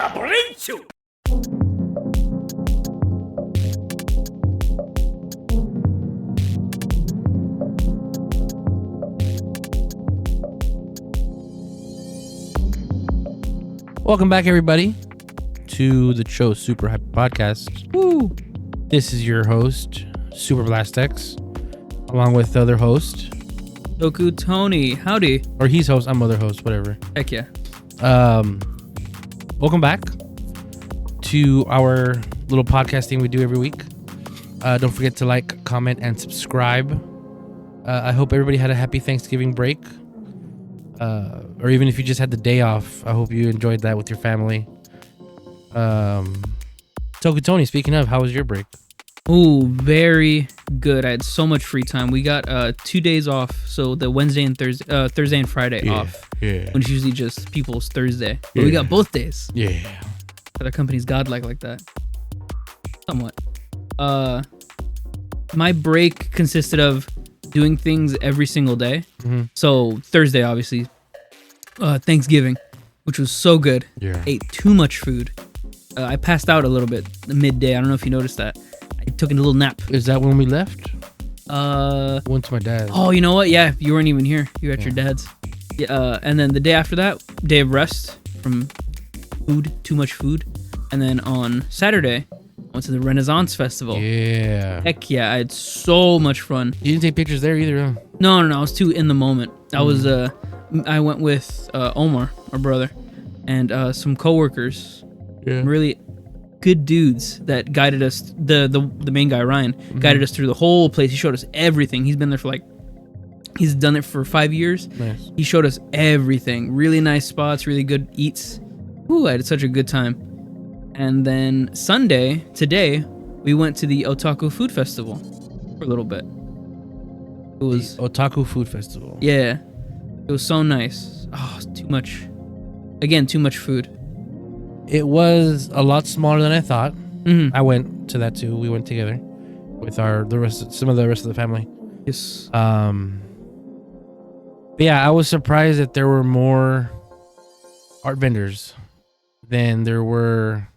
Capricho! Welcome back, everybody, to the Cho Super Hype Podcast. Woo! This is your host, Super Blastex, along with the other host, Doku Tony. Howdy. or he's host, I'm other host, whatever. Heck yeah. Welcome back to our little podcasting we do every week. Don't forget to like, comment, and subscribe. I hope everybody had a happy Thanksgiving break. Or even if you just had the day off, I hope you enjoyed that with your family. Toku Tony, speaking of, how was your break? Ooh, very good. I had so much free time. We got 2 days off, so the Wednesday and Thursday and Friday off. Yeah. When it's usually just people's Thursday. But we got both days. Yeah. But our company's godlike like that. Somewhat. My break consisted of doing things every single day. Mm-hmm. So Thursday, obviously, Thanksgiving, which was so good. Yeah. Ate too much food. I passed out a little bit midday. I don't know if you noticed that. I took a little nap. Is that when we left? Went to my dad's. Oh, you know what? Yeah, you weren't even here. You were at your dad's. Yeah. And then the day after that, day of rest from food, too much food. And then on Saturday, I went to the Renaissance Festival. Yeah. Heck yeah, I had so much fun. You didn't take pictures there either, huh? No, I was too in the moment. I went with Omar, our brother, and some coworkers. Yeah. Really good dudes that guided us. The main guy, Ryan, guided us through the whole place. He showed us everything. He's been there for he's done it for 5 years. Nice. He showed us everything. Really nice spots, really good eats. Ooh, I had such a good time. And then Sunday, today, we went to the Otaku Food Festival for a little bit. It was The Otaku Food Festival. yeah, it was so nice. Oh, too much. Again, too much food. It was a lot smaller than I thought. Mm-hmm. I went to that too. We went together with some of the rest of the family. Yes. But yeah, I was surprised that there were more art vendors than there were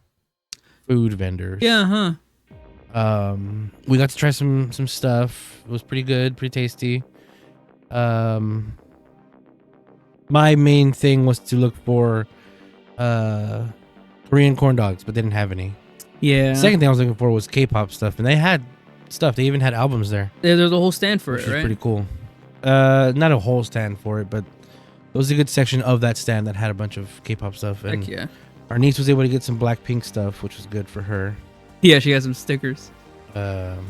food vendors. Yeah, huh? We got to try some stuff. It was pretty good, pretty tasty. My main thing was to look for Korean corn dogs, but they didn't have any. Yeah. Second thing I was looking for was K-pop stuff, and they had stuff. They even had albums there, There's a whole stand for which it, was right? pretty cool. Not a whole stand for it, but it was a good section of that stand that had a bunch of K-pop stuff. And Heck yeah. our niece was able to get some Blackpink stuff, which was good for her. Yeah, she got some stickers. I'm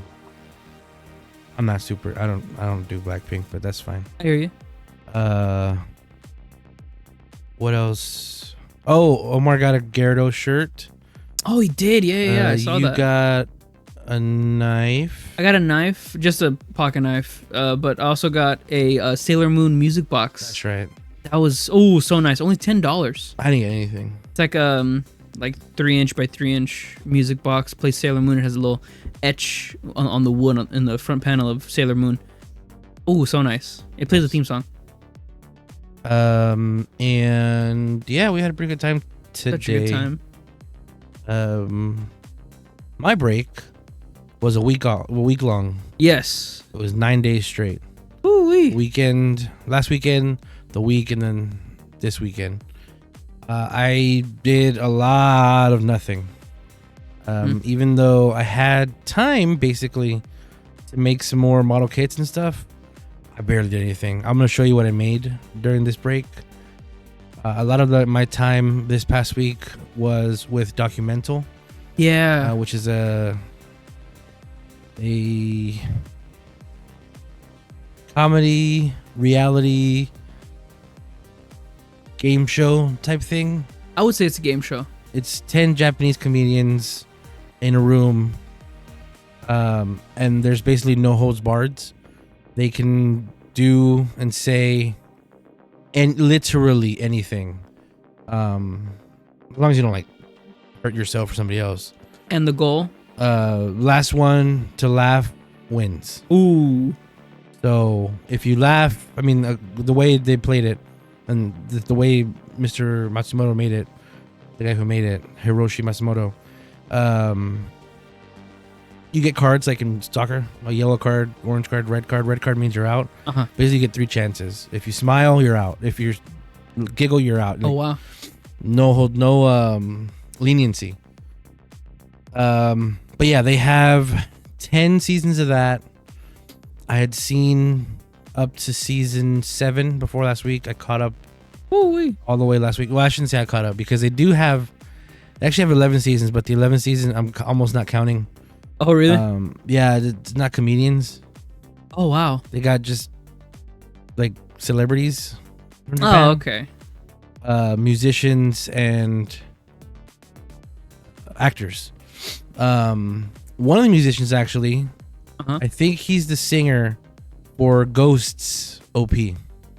not super. I don't do Blackpink, but that's fine. I hear you. What else? Oh, Omar got a Gyarados shirt. Oh, he did. Yeah. I saw that. You got a knife. I got a knife, just a pocket knife, but I also got a Sailor Moon music box. That's right. That was so nice. Only $10. I didn't get anything. It's like 3-inch by 3-inch music box. Plays Sailor Moon. It has a little etch on the wood in the front panel of Sailor Moon. Oh, so nice. It plays a theme song. And yeah, we had a pretty good time today. Such a good time. My break was a week long. Yes. It was 9 days straight. Ooh-wee. Last weekend, the week, and then this weekend. I did a lot of nothing. Even though I had time basically to make some more model kits and stuff, I barely did anything. I'm going to show you what I made during this break. A lot of my time this past week was with Documental. Yeah. Which is a comedy, reality, game show type thing. I would say it's a game show. It's 10 Japanese comedians in a room, and there's basically no holds barred. They can do and say and literally anything, as long as you don't hurt yourself or somebody else. And the goal? Last one to laugh wins. Ooh. So if you laugh, I mean, the way they played it and the way Mr. Matsumoto made it the guy who made it, Hiroshi Matsumoto. You get cards like in soccer, a yellow card, orange card, red card. Red card means you're out. Basically, you get 3 chances. If you smile, you're out. If you giggle, you're out. Oh wow. No leniency. But yeah, they have 10 seasons of that. I had seen up to season 7 before last week. I caught up all the way last week. Well, I shouldn't say I caught up because they actually have 11 seasons, but the 11th season I'm almost not counting. Oh really? Yeah, it's not comedians. Oh wow. They got just like celebrities from Japan. Oh okay. Musicians and actors. One of the musicians actually, I think he's the singer for Ghosts OP.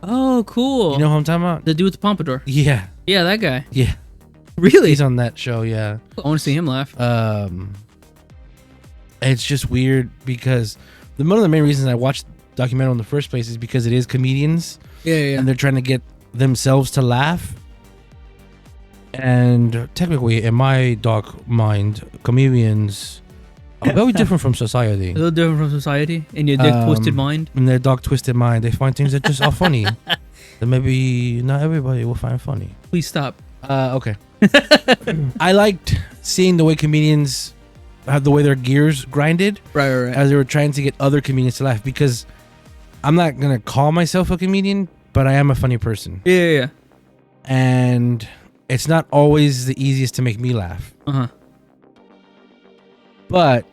Oh, cool. You know who I'm talking about? The dude with the pompadour. Yeah. Yeah, that guy. Yeah. Really? He's on that show, yeah. I want to see him laugh. It's just weird because one of the main reasons I watched documentary in the first place is because it is comedians. Yeah. And they're trying to get themselves to laugh. And technically, in my dark mind, comedians are very different from society. A little different from society in your dick twisted mind. In their dark twisted mind, they find things that just are funny that maybe not everybody will find funny. Please stop. Okay. I liked seeing the way comedians have the way their gears grinded. Right. As they were trying to get other comedians to laugh, because I'm not gonna call myself a comedian, but I am a funny person. Yeah. And it's not always the easiest to make me laugh. But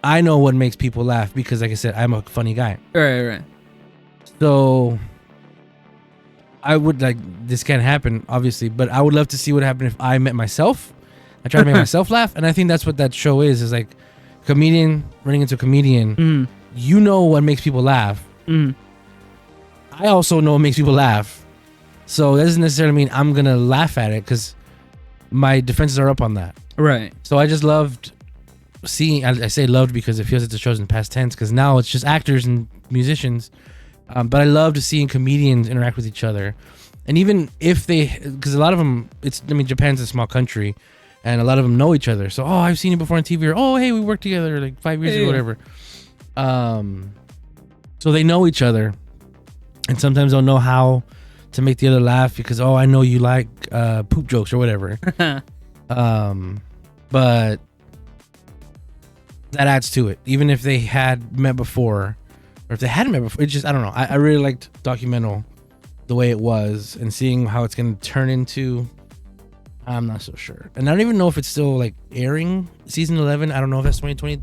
I know what makes people laugh because, like I said, I'm a funny guy. Right. So I would this can't happen, obviously, but I would love to see what happened if I met myself. I try to make myself laugh, and I think that's what that show is like comedian running into comedian. You know what makes people laugh. I also know what makes people laugh. So that doesn't necessarily mean I'm going to laugh at it because my defenses are up on that. Right. So I just loved seeing, I say loved because it feels like the show's in past tense because now it's just actors and musicians. But I loved seeing comedians interact with each other. And even if because a lot of them, Japan's a small country and a lot of them know each other. So, I've seen you before on TV, or, hey, we worked together like 5 years ago, whatever. So they know each other. And sometimes they'll know how to make the other laugh because, I know you like poop jokes or whatever. But that adds to it. Even if they had met before, or if they hadn't met before, it's just, I don't know. I really liked Documental the way it was, and seeing how it's going to turn into, I'm not so sure. And I don't even know if it's still airing season 11. I don't know if that's 2020.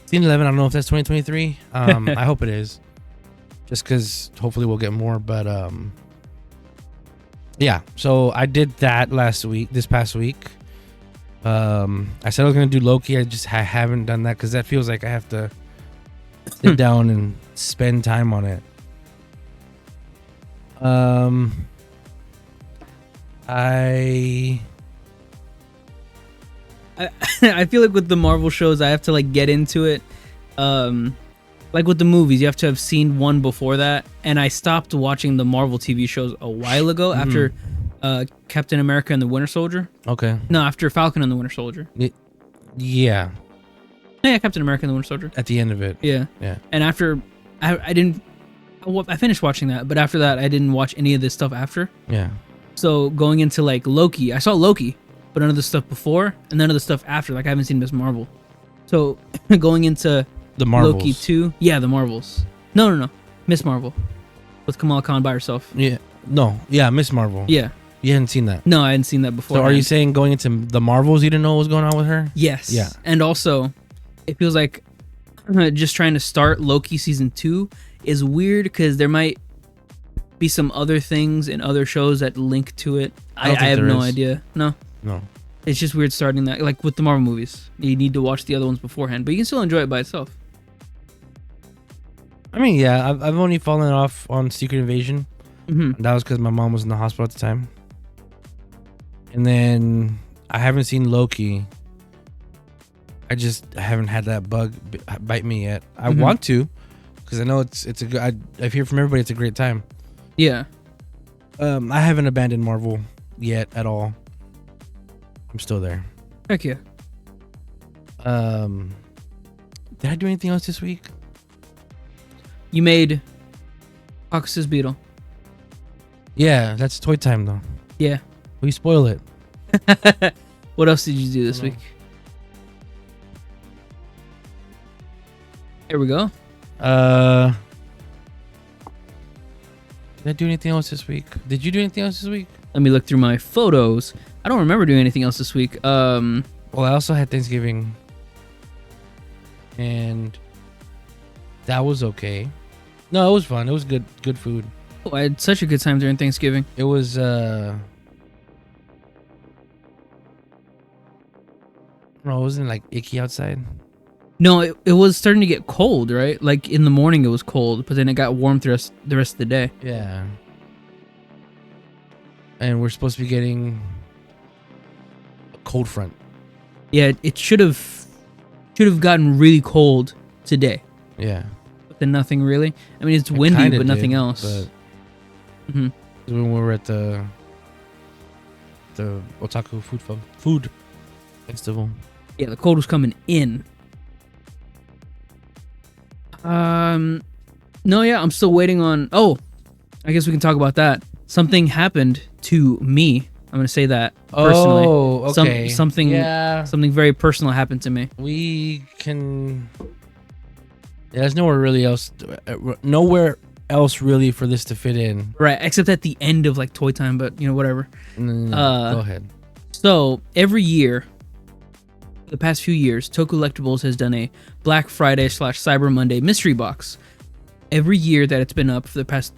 Season 11, I don't know if that's 2023. I hope it is. Just because hopefully we'll get more. But yeah, so I did that this past week. I said I was going to do Loki. I haven't done that because that feels like I have to sit down and spend time on it. I feel like with the Marvel shows, I have to get into it. Like with the movies, you have to have seen one before that, and I stopped watching the Marvel TV shows a while ago after Captain America and the Winter Soldier. Okay. No, after Falcon and the Winter Soldier. Yeah, Captain America and the Winter Soldier. at the end of it. Yeah. And after, I finished watching that, but after that, I didn't watch any of this stuff after. Yeah. So going into Loki, I saw Loki, but none of the stuff before and none of the stuff after. I haven't seen Miss Marvel. So going into The Marvels. Loki 2. Yeah, the Marvels. No. Miss Marvel. With Kamala Khan by herself. Yeah. No. Yeah, Miss Marvel. Yeah. You hadn't seen that. No, I hadn't seen that before. So are you saying going into the Marvels, you didn't know what was going on with her? Yes. Yeah. And also, it feels like just trying to start Loki season 2 is weird because there might be some other things in other shows that link to it. I have no idea. No. It's just weird starting that. Like with the Marvel movies, you need to watch the other ones beforehand, but you can still enjoy it by itself. I mean, yeah, I've only fallen off on Secret Invasion. That was because my mom was in the hospital at the time. And then I haven't seen Loki. I haven't had that bug bite me yet. I want to, because I know it's a good. I've heard from everybody it's a great time. Yeah. I haven't abandoned Marvel yet at all. I'm still there. Heck yeah. Did I do anything else this week? You made Caucasus Beetle. Yeah, that's toy time though. Yeah. We spoil it. What else did you do this week? Here we go. Did I do anything else this week? Did you do anything else this week? Let me look through my photos. I don't remember doing anything else this week. Well, I also had Thanksgiving, and that was okay. No, it was fun. It was good food. Oh, I had such a good time during Thanksgiving. It was no, it wasn't like icky outside. No, it was starting to get cold, right? Like in the morning it was cold, but then it got warm the rest of the day. Yeah. And we're supposed to be getting a cold front. Yeah, it should have gotten really cold today. Yeah. But then nothing really. I mean, it's windy, but nothing else. But when we were at the Otaku food festival. Yeah, the cold was coming in. No, yeah, I'm still waiting on. Oh, I guess we can talk about that. Something happened to me. I'm gonna say that personally. Oh, okay. Something very personal happened to me. We can. Yeah, there's nowhere else really for this to fit in. Right, except at the end of like Toy Time, but whatever. No, go ahead. So every year, for the past few years, Toku Collectibles has done a Black Friday / Cyber Monday mystery box. Every year that it's been up for the past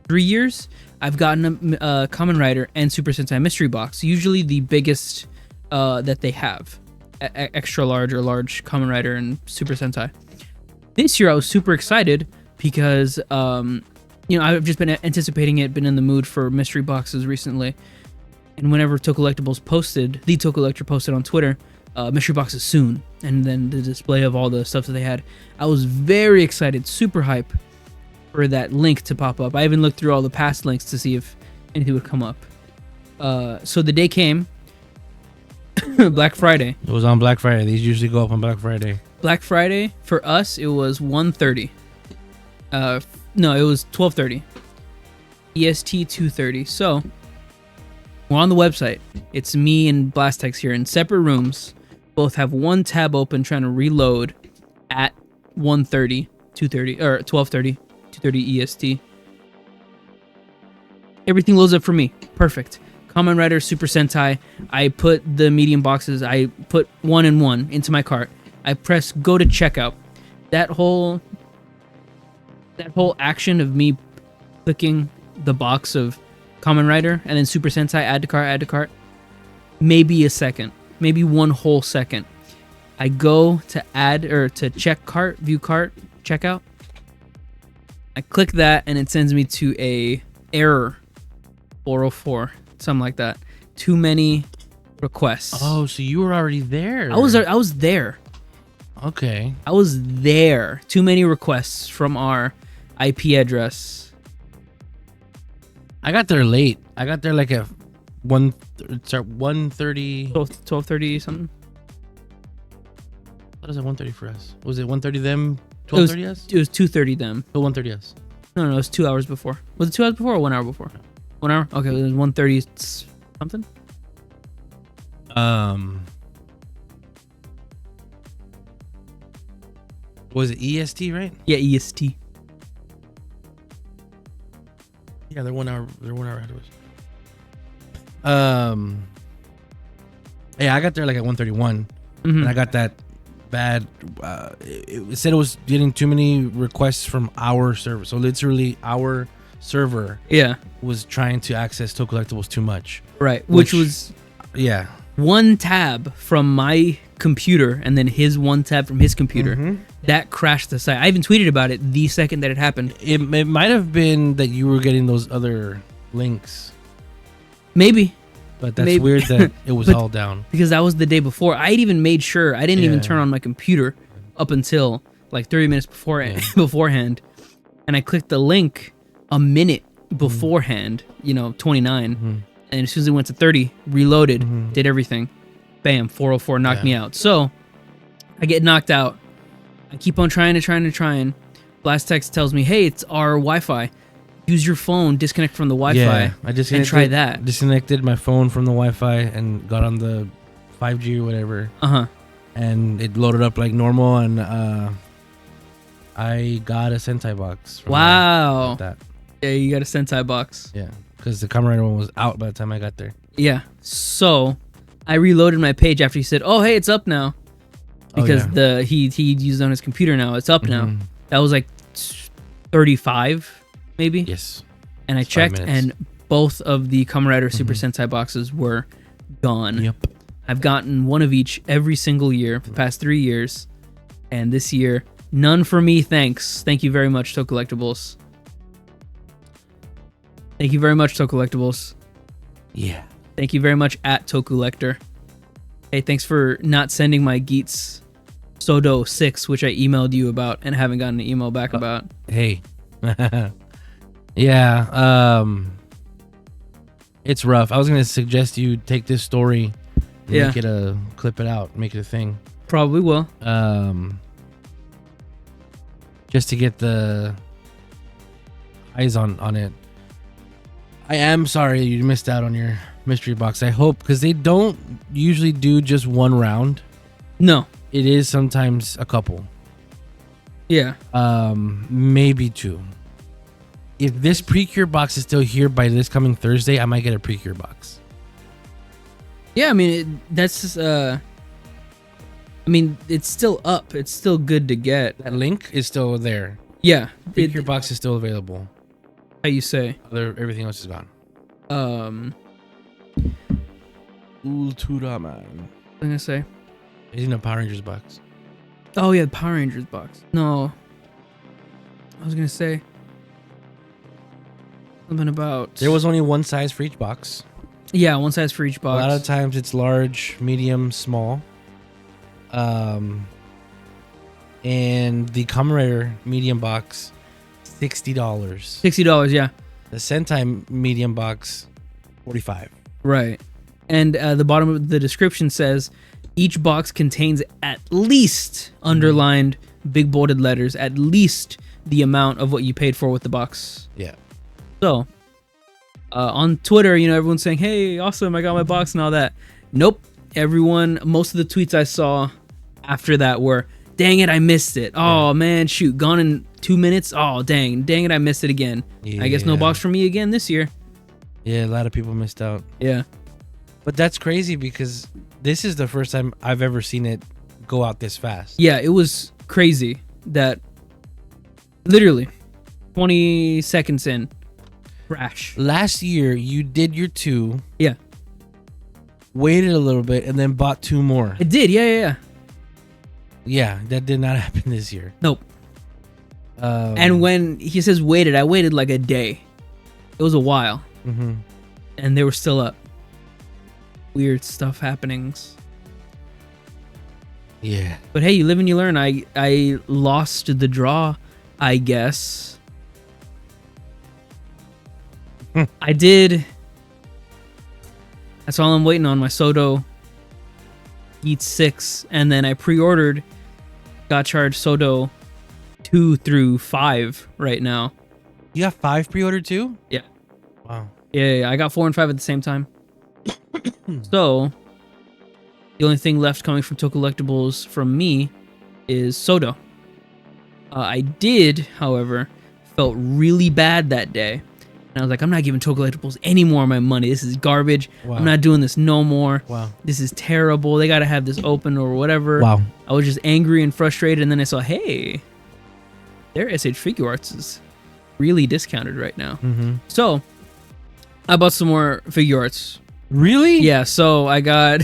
3 years, I've gotten a Kamen Rider and Super Sentai mystery box. Usually the biggest that they have, extra large or large Kamen Rider and Super Sentai. This year I was super excited because I've just been anticipating it, been in the mood for mystery boxes recently. And whenever Toku Collectibles posted, the Toku Collector posted on Twitter, mystery boxes soon, and then the display of all the stuff that they had, I was very excited, super hype for that link to pop up. I even looked through all the past links to see if anything would come up. So the day came, Black Friday. It was on Black Friday. These usually go up on Black Friday. Black Friday for us, it was 1:30. No, it was 12:30. EST 2:30. So we're on the website. It's me and Blastex here in separate rooms. Both have one tab open trying to reload at 1:30, 2:30, or 12:30, 2:30 EST. Everything loads up for me. Perfect. Kamen Rider, Super Sentai. I put the medium boxes. I put 1 and 1 into my cart. I press go to checkout. That whole action of me clicking the box of Kamen Rider and then Super Sentai, add to cart, maybe a second, maybe one whole second. I go to add or to check cart, view cart, checkout. I click that and it sends me to a error 404, something like that. Too many requests. Oh, so you were already there. I was there. Okay. I was there. Too many requests from our IP address. I got there late. I got there like at 1:30. 12:30 something. What is it? 1:30 for us. Was it 1:30 them? 12:30 us? It was 2:30 them. So 1:30 us. No, it was 2 hours before. Was it 2 hours before or 1 hour before? 1 hour? Okay, it was 1:30 something. Was it EST, right? Yeah, EST. Yeah, they're 1 hour ahead of us. Yeah, I got there like at 1:31, and I got that bad. It said it was getting too many requests from our server. So literally, our server was trying to access Toku Collectibles too much. Right, which was one tab from my computer and then his one tab from his computer. That crashed the site. I even tweeted about it the second that it happened. It might have been that you were getting those other links. Maybe. But that's weird that it was all down. Because that was the day before. I had even made sure. I didn't even turn on my computer up until like 30 minutes beforehand. And I clicked the link a minute beforehand, 29. And as soon as it went to 30, reloaded, Mhm. did everything. Bam, 404 knocked me out. So I get knocked out. I keep on trying. Blast text tells me, hey, it's our Wi-Fi. Use your phone, disconnect from the Wi-Fi, Yeah, I and try that. Disconnected my phone from the Wi-Fi and got on the 5G or whatever. And it loaded up like normal, and I got a Sentai box. Wow. Like that. Yeah, you got a Sentai box. Yeah, because the Kamen Rider one was out by the time I got there. Yeah. So I reloaded my page after he said, "Oh, hey, it's up now," because he used it on his computer now. It's up now. That was like 35, maybe. Yes. And I checked, and both of the Kamen Rider Super Sentai boxes were gone. Yep. I've gotten one of each every single year for the past 3 years, and this year, none for me. Thanks. Thank you very much, Toe Collectibles. Thank you very much, Toe Collectibles. Yeah. Thank you very much, at Toe Collector. Hey, thanks for not sending my Geets Sodo 6, which I emailed you about and haven't gotten an email back about. Hey. Yeah. It's rough. I was going to suggest you take this story and make it clip it out, make it a thing. Probably will. Just to get the eyes on it. I am sorry you missed out on your mystery box. I hope, because they don't usually do just one round. No. It is sometimes a couple. Yeah. Maybe 2. If this Precure box is still here by this coming Thursday, I might get a Precure box. Yeah, I mean, that's I mean, it's still up. It's still good to get. That link is still there. Yeah. Precure box is still available. How you say? Everything else is gone. Ultraman. I'm gonna say. It's in a Power Rangers box. Oh yeah, the Power Rangers box. No. I was gonna say something about. There was only one size for each box. Yeah, one size for each box. A lot of times it's large, medium, small. And the Kamen Rider medium box, $60. $60, yeah. The Sentai medium box, $45. Right. And the bottom of the description says each box contains at least underlined big bolded letters, at least the amount of what you paid for with the box. Yeah. So on Twitter, you know, everyone's saying, hey, awesome, I got my box and all that. Nope. Most of the tweets I saw after that were, dang it, I missed it. Oh, man, shoot, gone in 2 minutes. Oh, dang it, I missed it again. Yeah. I guess no box for me again this year. Yeah, a lot of people missed out. Yeah. But that's crazy because this is the first time I've ever seen it go out this fast. Yeah, it was crazy that literally 20 seconds in, crash. Last year, you did your 2. Yeah. Waited a little bit and then bought 2 more. It did, yeah. Yeah, that did not happen this year. Nope. And when he says waited, I waited like a day. It was a while. And they were still up. Weird stuff happenings. Yeah. But hey, you live and you learn. I lost the draw, I guess. I did. That's all I'm waiting on, my Sodo Eat 6. And then I pre-ordered Gotchard Sodo 2 through 5 right now. You got 5 pre-ordered too? Yeah. Wow. Yeah, I got 4 and 5 at the same time. So, the only thing left coming from Toe Collectibles from me is Sodo. I did, however, felt really bad that day. And I was like, I'm not giving Toe Collectibles any more of my money. This is garbage. Wow. I'm not doing this no more. Wow. This is terrible. They got to have this open or whatever. Wow. I was just angry and frustrated. And then I saw, hey, their SH Figure Arts is really discounted right now. So, I bought some more figure arts. Really? Yeah, so I got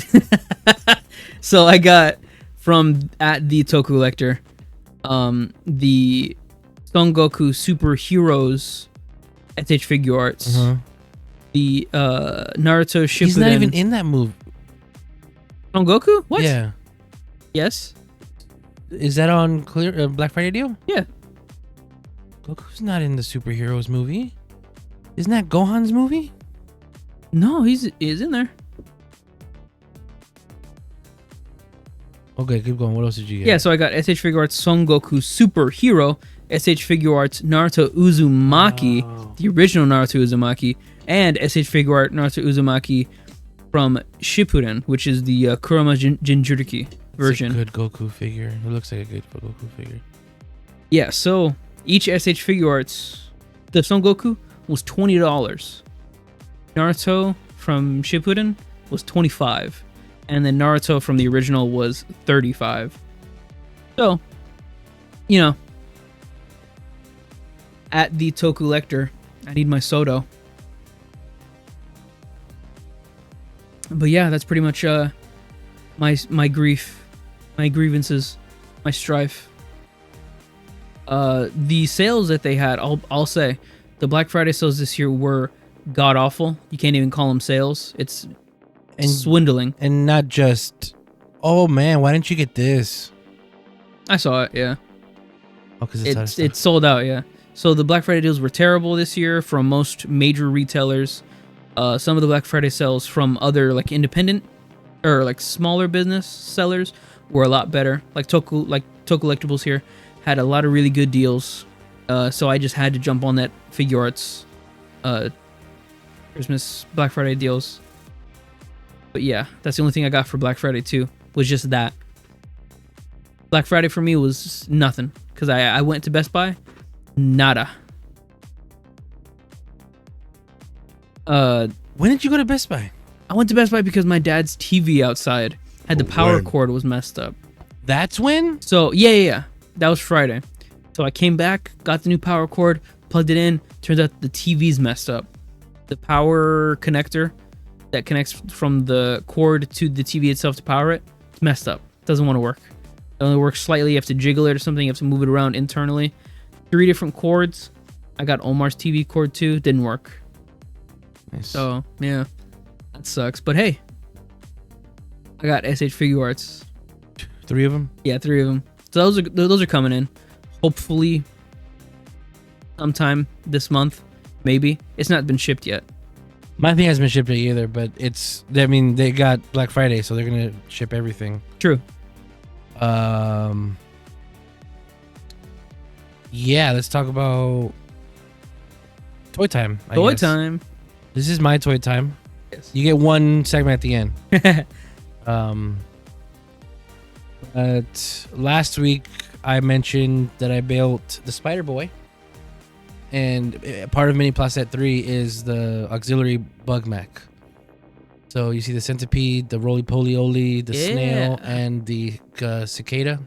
from at the Toe Collector the Son Goku Super Heroes SH Figure Arts. The Naruto Shippuden. He's not even in that movie. Son Goku? What? Yeah. Yes. Is that on Black Friday deal? Yeah. Goku's not in the superheroes movie. Isn't that Gohan's movie? No, he's in there. Okay, keep going. What else did you get? Yeah, so I got SH Figure Arts Son Goku Super Hero, SH Figure Arts Naruto Uzumaki, the original Naruto Uzumaki, and SH Figure Art Naruto Uzumaki from Shippuden, which is the Kurama Jinchuriki version. It's a good Goku figure. It looks like a good Goku figure. Yeah, so each SH Figure Arts, the Son Goku was $20. Naruto from Shippuden was $25. And then Naruto from the original was $35. So, you know, at the Toku Lector, I need my Soto. But yeah, that's pretty much my grief, my grievances, my strife. The sales that they had, I'll say, the Black Friday sales this year were god awful. You can't even call them sales. It's swindling. And not just, oh man, why didn't you get this? I saw it, yeah. Oh, because it's sold out, yeah. So the Black Friday deals were terrible this year from most major retailers. Some of the Black Friday sales from other like independent or like smaller business sellers were a lot better. Like Toku Collectibles here had a lot of really good deals. So I just had to jump on that Figure Arts Christmas Black Friday deals. But yeah, that's the only thing I got for Black Friday too, was just that. Black Friday for me was nothing, because I went to Best Buy, nada. When did you go to Best Buy? I went to Best Buy because my dad's TV outside had the power cord was messed up. That's when? So yeah. That was Friday. So I came back, got the new power cord, plugged it in. Turns out the TV's messed up. The power connector that connects from the cord to the TV itself to power it, it's messed up. It doesn't want to work. It only works slightly. You have to jiggle it or something. You have to move it around internally. 3 different cords. I got Omar's TV cord too. Didn't work. Nice. So yeah, that sucks. But hey, I got SH Figure Arts. 3 of them? Yeah, 3 of them. So those are coming in. Hopefully, sometime this month. Maybe it's not been shipped yet. My thing hasn't been shipped yet either, but they got Black Friday, so they're gonna ship everything. True. Yeah, let's talk about toy time. Toy time. This is my toy time. Yes. You get one segment at the end. But last week I mentioned that I built the Spider Boy, and part of Mini Playset 3 is the auxiliary bug mech. So you see the centipede, the roly-poly-oly, the snail, and the cicada.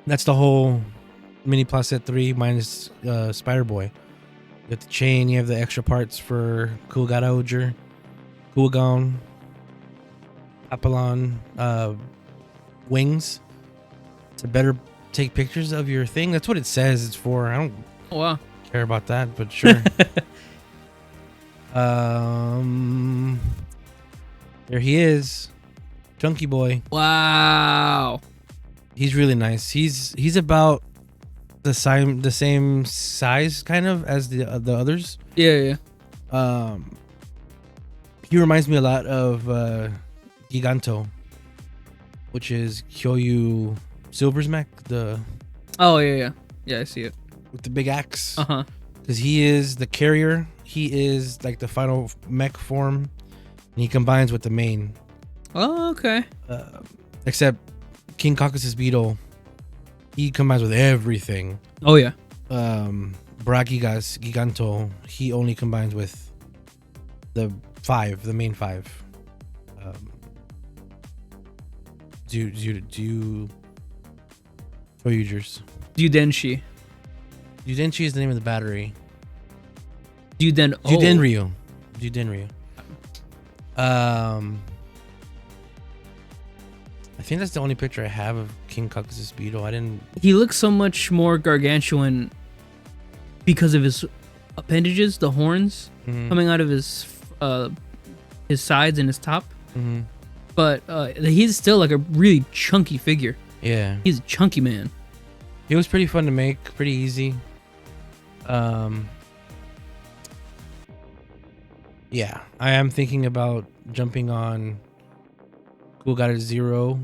That's the whole Mini Playset 3 minus Spider Boy. You have the chain, you have the extra parts for Gotchard, Kuwagon, Apollon, wings to better take pictures of your thing. That's what it says it's for. I don't care about that, but sure. There he is, Chunky Boy. Wow, he's really nice. He's about the same size kind of as the others. Yeah. He reminds me a lot of Giganto, which is Kyoyu Silver's mech. Yeah, I see it with the big axe. Because he is the carrier. He is like the final mech form, and he combines with the main. Oh, okay. Except King Caucasus Beetle, he combines with everything. Oh yeah. Bragigas Giganto, he only combines with the main 5. Do you Toyugers? Dudenshi. Dudenshi is the name of the battery. Dudenryu. I think that's the only picture I have of King Caucasus Beetle. He looks so much more gargantuan because of his appendages, the horns coming out of his sides and his top. But he's still like a really chunky figure. Yeah, he's a chunky man. It was pretty fun to make, pretty easy. Yeah, I am thinking about jumping on Gotchard Zero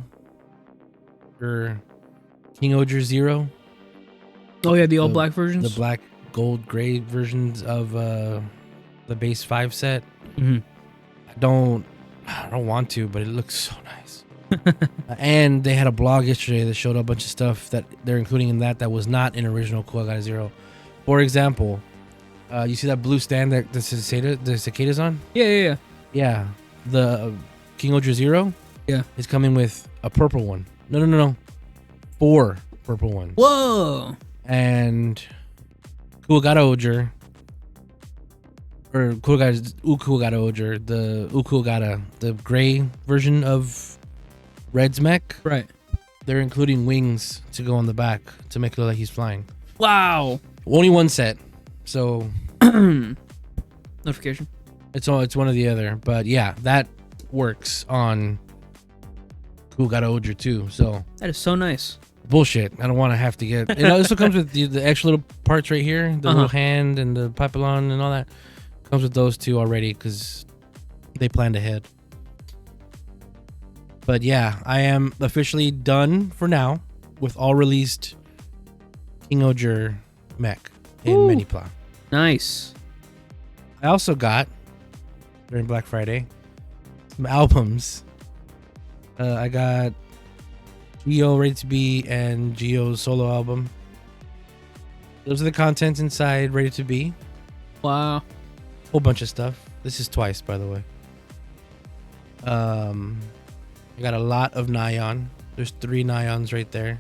or King-Ohger Zero. Oh yeah, the all black versions. The black, gold, gray versions of the base 5 set. Mm-hmm. I don't want to, but it looks so nice. And they had a blog yesterday that showed a bunch of stuff that they're including in that was not in original Gotchard Zero. For example, you see that blue stand that the cicadas on? Yeah. Yeah, the King-Ohger Zero. Yeah, is coming with a purple one. No. 4 purple ones. Whoa. And King-Ohger or King-Ohger, the King-Ohger, the gray version of Red's mech. Right. They're including wings to go on the back to make it look like he's flying. Wow. Only one set, so notification. It's one or the other, but yeah, that works on King-Ohger too. So that is so nice. Bullshit. I don't want to have to get. It also comes with the extra little parts right here, the little hand and the papillon and all that. Comes with those two already because they planned ahead. But yeah, I am officially done for now with all released King-Ohger mech in Minipla. Nice. I also got during Black Friday some albums. I got Geo Ready to Be and Geo's solo album. Those are the contents inside Ready to Be. Wow. Whole bunch of stuff. This is twice, by the way. I got a lot of Nyan. There's 3 Nyans right there.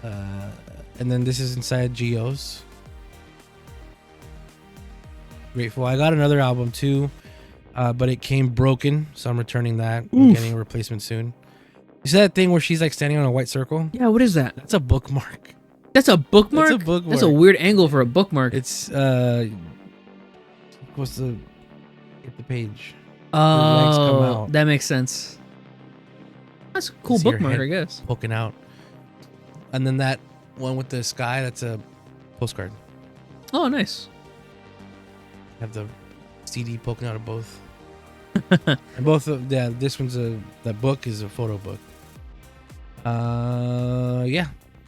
And then this is inside Geo's. Grateful. I got another album too, but it came broken, so I'm returning that. I'm getting a replacement soon. You see that thing where she's like standing on a white circle? Yeah, what is that? That's a bookmark. That's a bookmark? That's a bookmark. That's a weird angle for a bookmark. It's what's the get the page? Oh, that makes sense. That's a cool bookmark, I guess. Poking out. And then that one with the sky, that's a postcard. Oh, nice. Have the CD poking out of both. And both of this one's that book is a photo book. Yeah,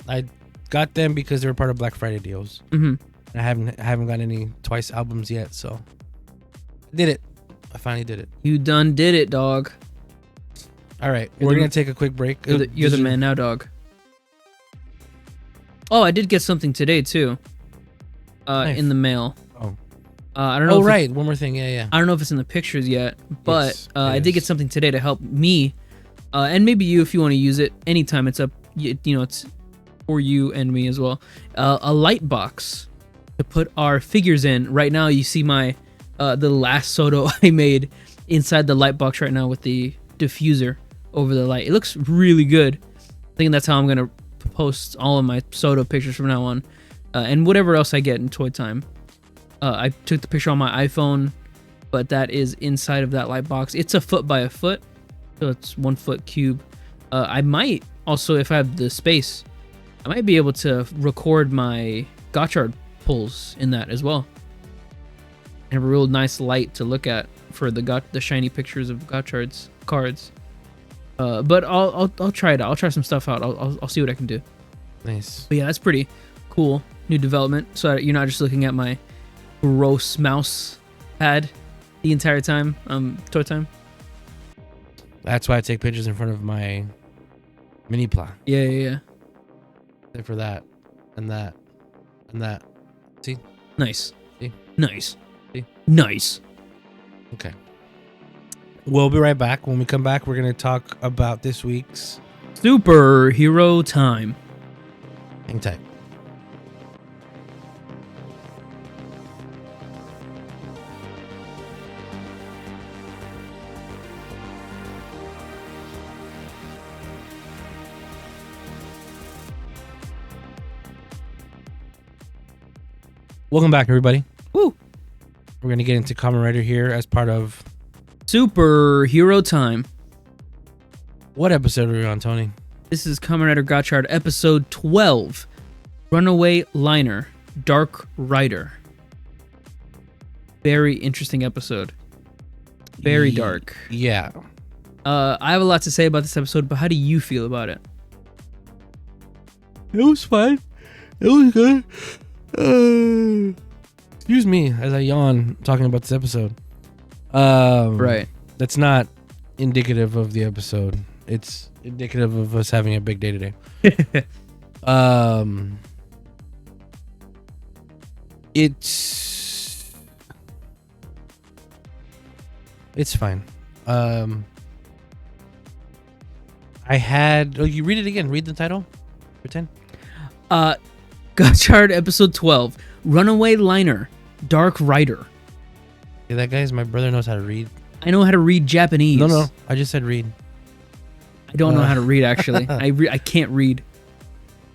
I got them because they were part of Black Friday deals. Mm-hmm. I haven't got any Twice albums yet, so I did it. I finally did it. You done did it, dog. All right, we're gonna take a quick break. You're the man now, dog. Oh, I did get something today too. Nice. In the mail. Oh. I don't know. Oh, right. One more thing. Yeah. I don't know if it's in the pictures yet, but Yes, I did get something today to help me, and maybe you if you want to use it anytime. It's up. You know, it's for you and me as well. A light box to put our figures in. Right now, you see my the last Soto I made inside the light box right now with the diffuser over the light. It looks really good. I think that's how I'm gonna post all of my Soto pictures from now on, and whatever else I get in Toy Time. I took the picture on my iPhone, but that is inside of that light box. It's a foot by a foot, so it's 1 foot cube. I might also, if I have the space, I might be able to record my Gotchard pulls in that as well. And have a real nice light to look at for the shiny pictures of Gotchard's cards. But I'll try it out. I'll try some stuff out. I'll see what I can do. Nice. But yeah, that's pretty cool. New development. So you're not just looking at my gross mouse pad the entire time. Toy Time. That's why I take pictures in front of my mini pla. Yeah. For that, and that, and that. See? Nice. See? Nice. See? Nice. Okay. We'll be right back. When we come back, we're going to talk about this week's Superhero Time. Hang tight. Welcome back, everybody. Woo! We're going to get into Kamen Rider here as part of Superhero Time. What episode are we on, Tony? This is Kamen Rider Gotchard, episode 12. Runaway Liner, Dark Rider. very interesting episode. Very dark. Yeah. I have a lot to say about this episode, but how do you feel about it? It was fine. It was good. Excuse me as I yawn talking about this episode. Right. That's not indicative of the episode. It's indicative of us having a big day today. It's fine. I had. Oh, you read it again. Read the title. Pretend. Gotchard episode 12. Runaway Liner. Dark Rider. Yeah, that guy's my brother knows how to read. I know how to read Japanese. No. I just said read. I don't know how to read, actually. I can't read.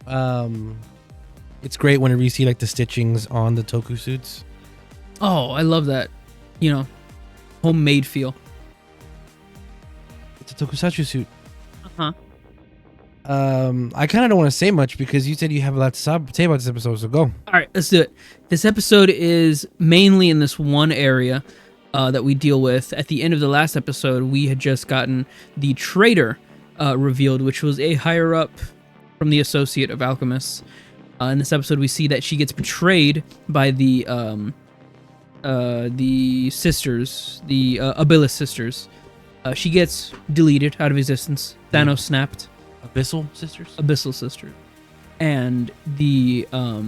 It's great whenever you see like the stitchings on the toku suits. Oh, I love that. You know, homemade feel. It's a tokusatsu suit. Uh-huh. I kind of don't want to say much because you said you have a lot to say about this episode, so go. All right, let's do it. This episode is mainly in this one area that we deal with. At the end of the last episode, we had just gotten the traitor revealed, which was a higher up from the associate of alchemists. In this episode, we see that she gets betrayed by the sisters, the Abylis sisters. She gets deleted out of existence. Thanos snapped. Abyssal sisters? Abyssal sister. And the how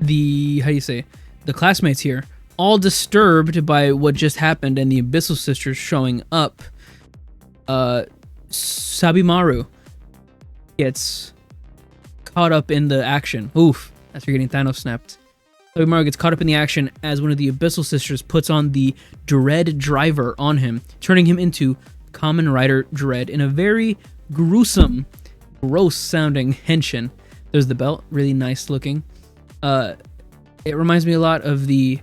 do you say? The classmates here, all disturbed by what just happened and the Abyssal sisters showing up. Sabimaru gets caught up in the action. Oof, after getting Thanos snapped. Sabimaru gets caught up in the action as one of the Abyssal sisters puts on the Dread Driver on him, turning him into Kamenrider Dread in a very gruesome, gross-sounding henshin. There's the belt, really nice looking. It reminds me a lot of the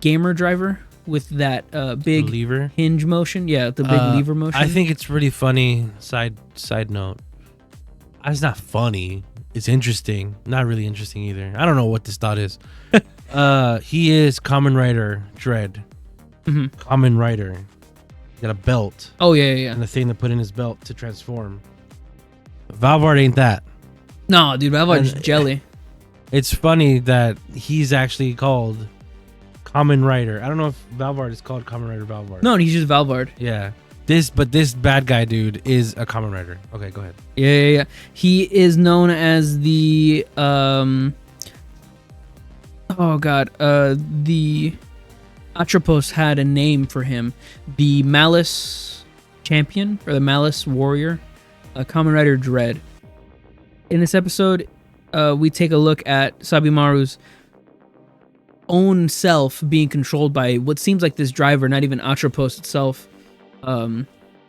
Gamer Driver with that big lever hinge motion. Yeah, the big lever motion. I think it's really funny. Side note. It's not funny. It's interesting. Not really interesting either. I don't know what this thought is. He is Kamen Rider Dread. Mm-hmm. Kamen Rider. He got a belt. Oh, yeah. And the thing to put in his belt to transform. Valvard ain't that. No, dude, Valvard's jelly. It's funny that he's actually called Kamen Rider. I don't know if Valvard is called Kamen Rider Valvard. No, he's just Valvard. Yeah. This bad guy dude is a Kamen Rider. Okay, go ahead. Yeah. He is known as the the Atropos had a name for him. The Malice Champion or the Malice Warrior, Kamen Rider Dread. In this episode, we take a look at Sabimaru's own self being controlled by what seems like this driver, not even Atropos itself.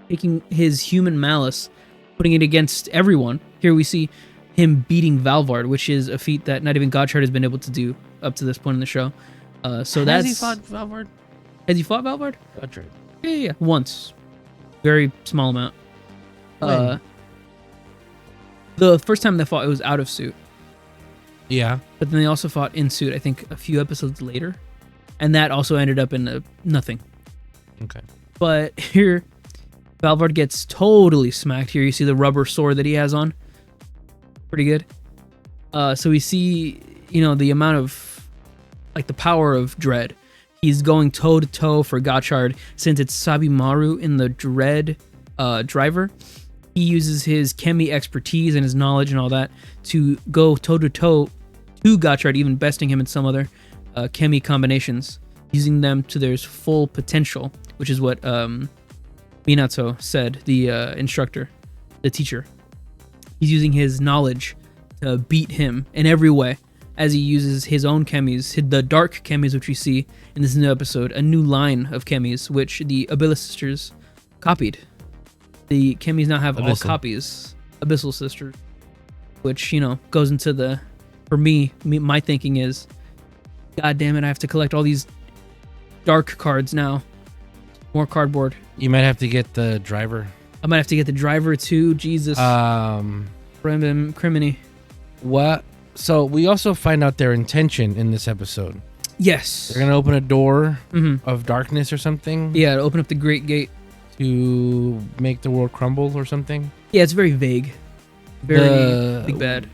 Taking his human malice, putting it against everyone. Here we see him beating Valvard, which is a feat that not even Gotchard has been able to do up to this point in the show. Has he fought Valvard? Has he fought Valvard? Gotchard. Yeah. Once. Very small amount. The first time they fought, it was out of suit. Yeah. But then they also fought in suit, I think, a few episodes later. And that also ended up in nothing. Okay. But here, Valvard gets totally smacked. Here you see the rubber sword that he has on. Pretty good. So we see, the amount of, the power of Dread. He's going toe-to-toe for Gotchard. Since it's Sabimaru in the Dread driver, he uses his Kemi expertise and his knowledge and all that to go toe-to-toe to Gotchard, even besting him in some other Kemi combinations, using them to their full potential, which is what Minato said, the instructor, the teacher. He's using his knowledge to beat him in every way, as he uses his own chemis, the dark chemis, which we see in this new episode, a new line of chemis, which the Abyss sisters copied. The chemis now have all copies. Abyssal sisters, which, goes into for me, my thinking is, God damn it, I have to collect all these dark cards now. More cardboard. You might have to get the driver. I might have to get the driver too. Jesus. Criminy. What? So we also find out their intention in this episode. Yes. They're gonna open a door Mm-hmm. of darkness or something. Yeah, to open up the Great Gate. To make the world crumble or something. Yeah, it's very vague. Very big bad.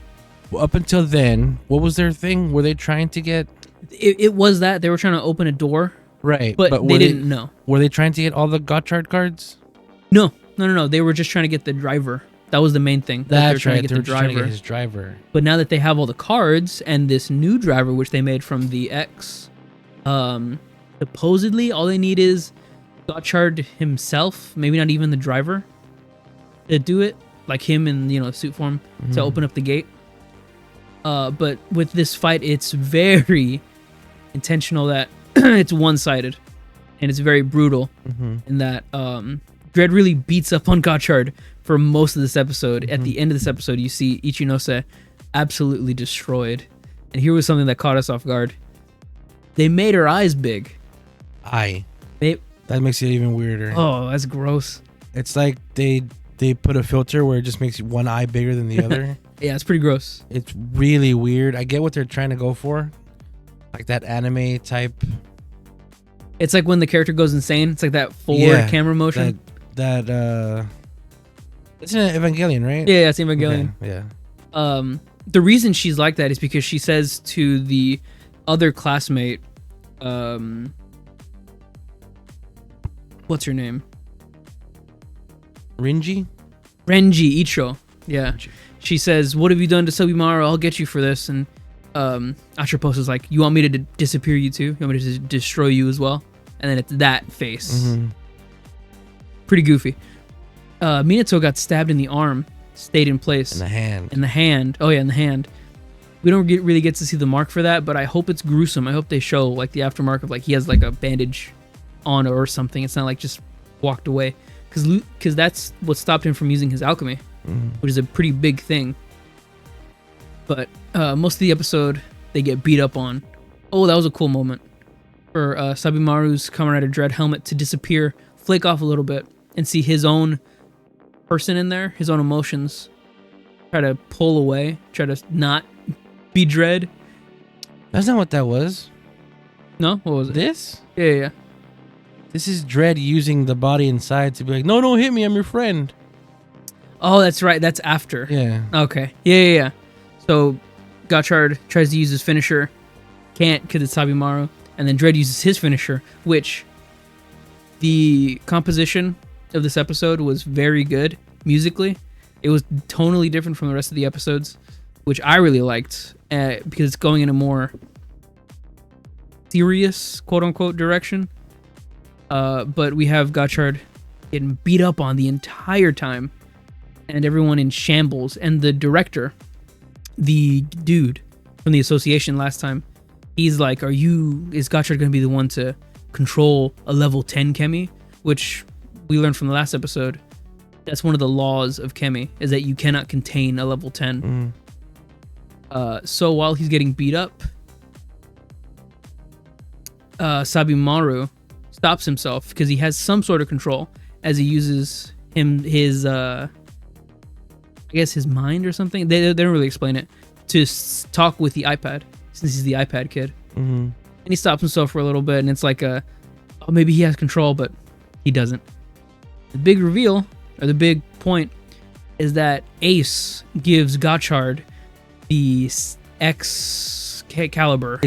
Up until then, what was their thing? Were they trying to get? It was that they were trying to open a door, Right, but they didn't know. Were they trying to get all the Gotchard cards? No. They were just trying to get the driver. That was the main thing. That's right. They were trying to get his driver. But now that they have all the cards and this new driver, which they made from the X, supposedly all they need is Gotchard himself, maybe not even the driver, to do it, like him in suit form to open up the gate. But with this fight, it's very intentional that it's one-sided, and it's very brutal in that Dredd really beats up on Gotchard for most of this episode. At the end of this episode, you see Ichinose absolutely destroyed. And here was something that caught us off guard. They made her eyes big. That makes it even weirder. Oh, that's gross. It's like they put a filter where it just makes one eye bigger than the other. Yeah, it's pretty gross. It's really weird. I get what they're trying to go for. Like that anime type. It's like when the character goes insane. It's like that forward camera motion. That it's an Evangelion, right? Yeah, it's Evangelion. Okay, yeah. The reason she's like that is because she says to the other classmate, what's her name? Renji Icho. Yeah. She says, "What have you done to Subimaru? I'll get you for this." And Atropos is like, "You want me to disappear you too? You want me to destroy you as well?" And then it's that face. Pretty goofy. Minato got stabbed in the arm, stayed in place. In the hand. Oh yeah, in the hand. We don't really get to see the mark for that, but I hope it's gruesome. I hope they show like the aftermark of like he has like a bandage on or something. It's not like just walked away, because that's what stopped him from using his alchemy, which is a pretty big thing. But most of the episode they get beat up on. Oh, that was a cool moment for Sabimaru's Kamen Rider Dread helmet to disappear, flake off a little bit, and see his own person in there, his own emotions, try to pull away, try to not be Dread. That's not what that was. No? What was it? This? Yeah. This is Dread using the body inside to be like, no, don't hit me, I'm your friend. Oh, that's right. That's after. Yeah. Okay. Yeah. So Gotchard tries to use his finisher. Can't because it's Sabimaru. And then Dread uses his finisher, which the composition of this episode was very good musically. It was tonally different from the rest of the episodes, which I really liked because it's going in a more serious, quote-unquote, direction. But we have Gotchard getting beat up on the entire time, and everyone in shambles. And the director, the dude from the association last time, he's like, is Gotchard going to be the one to control a level 10 Kemi? Which we learned from the last episode. That's one of the laws of Kemi, is that you cannot contain a level 10. So while he's getting beat up, Sabimaru stops himself because he has some sort of control as he uses his mind or something. They don't really explain it, to talk with the iPad, since he's the iPad kid. And he stops himself for a little bit, and it's like maybe he has control, but he doesn't. The big reveal, or the big point, is that Ace gives Gotchard the Excalibur.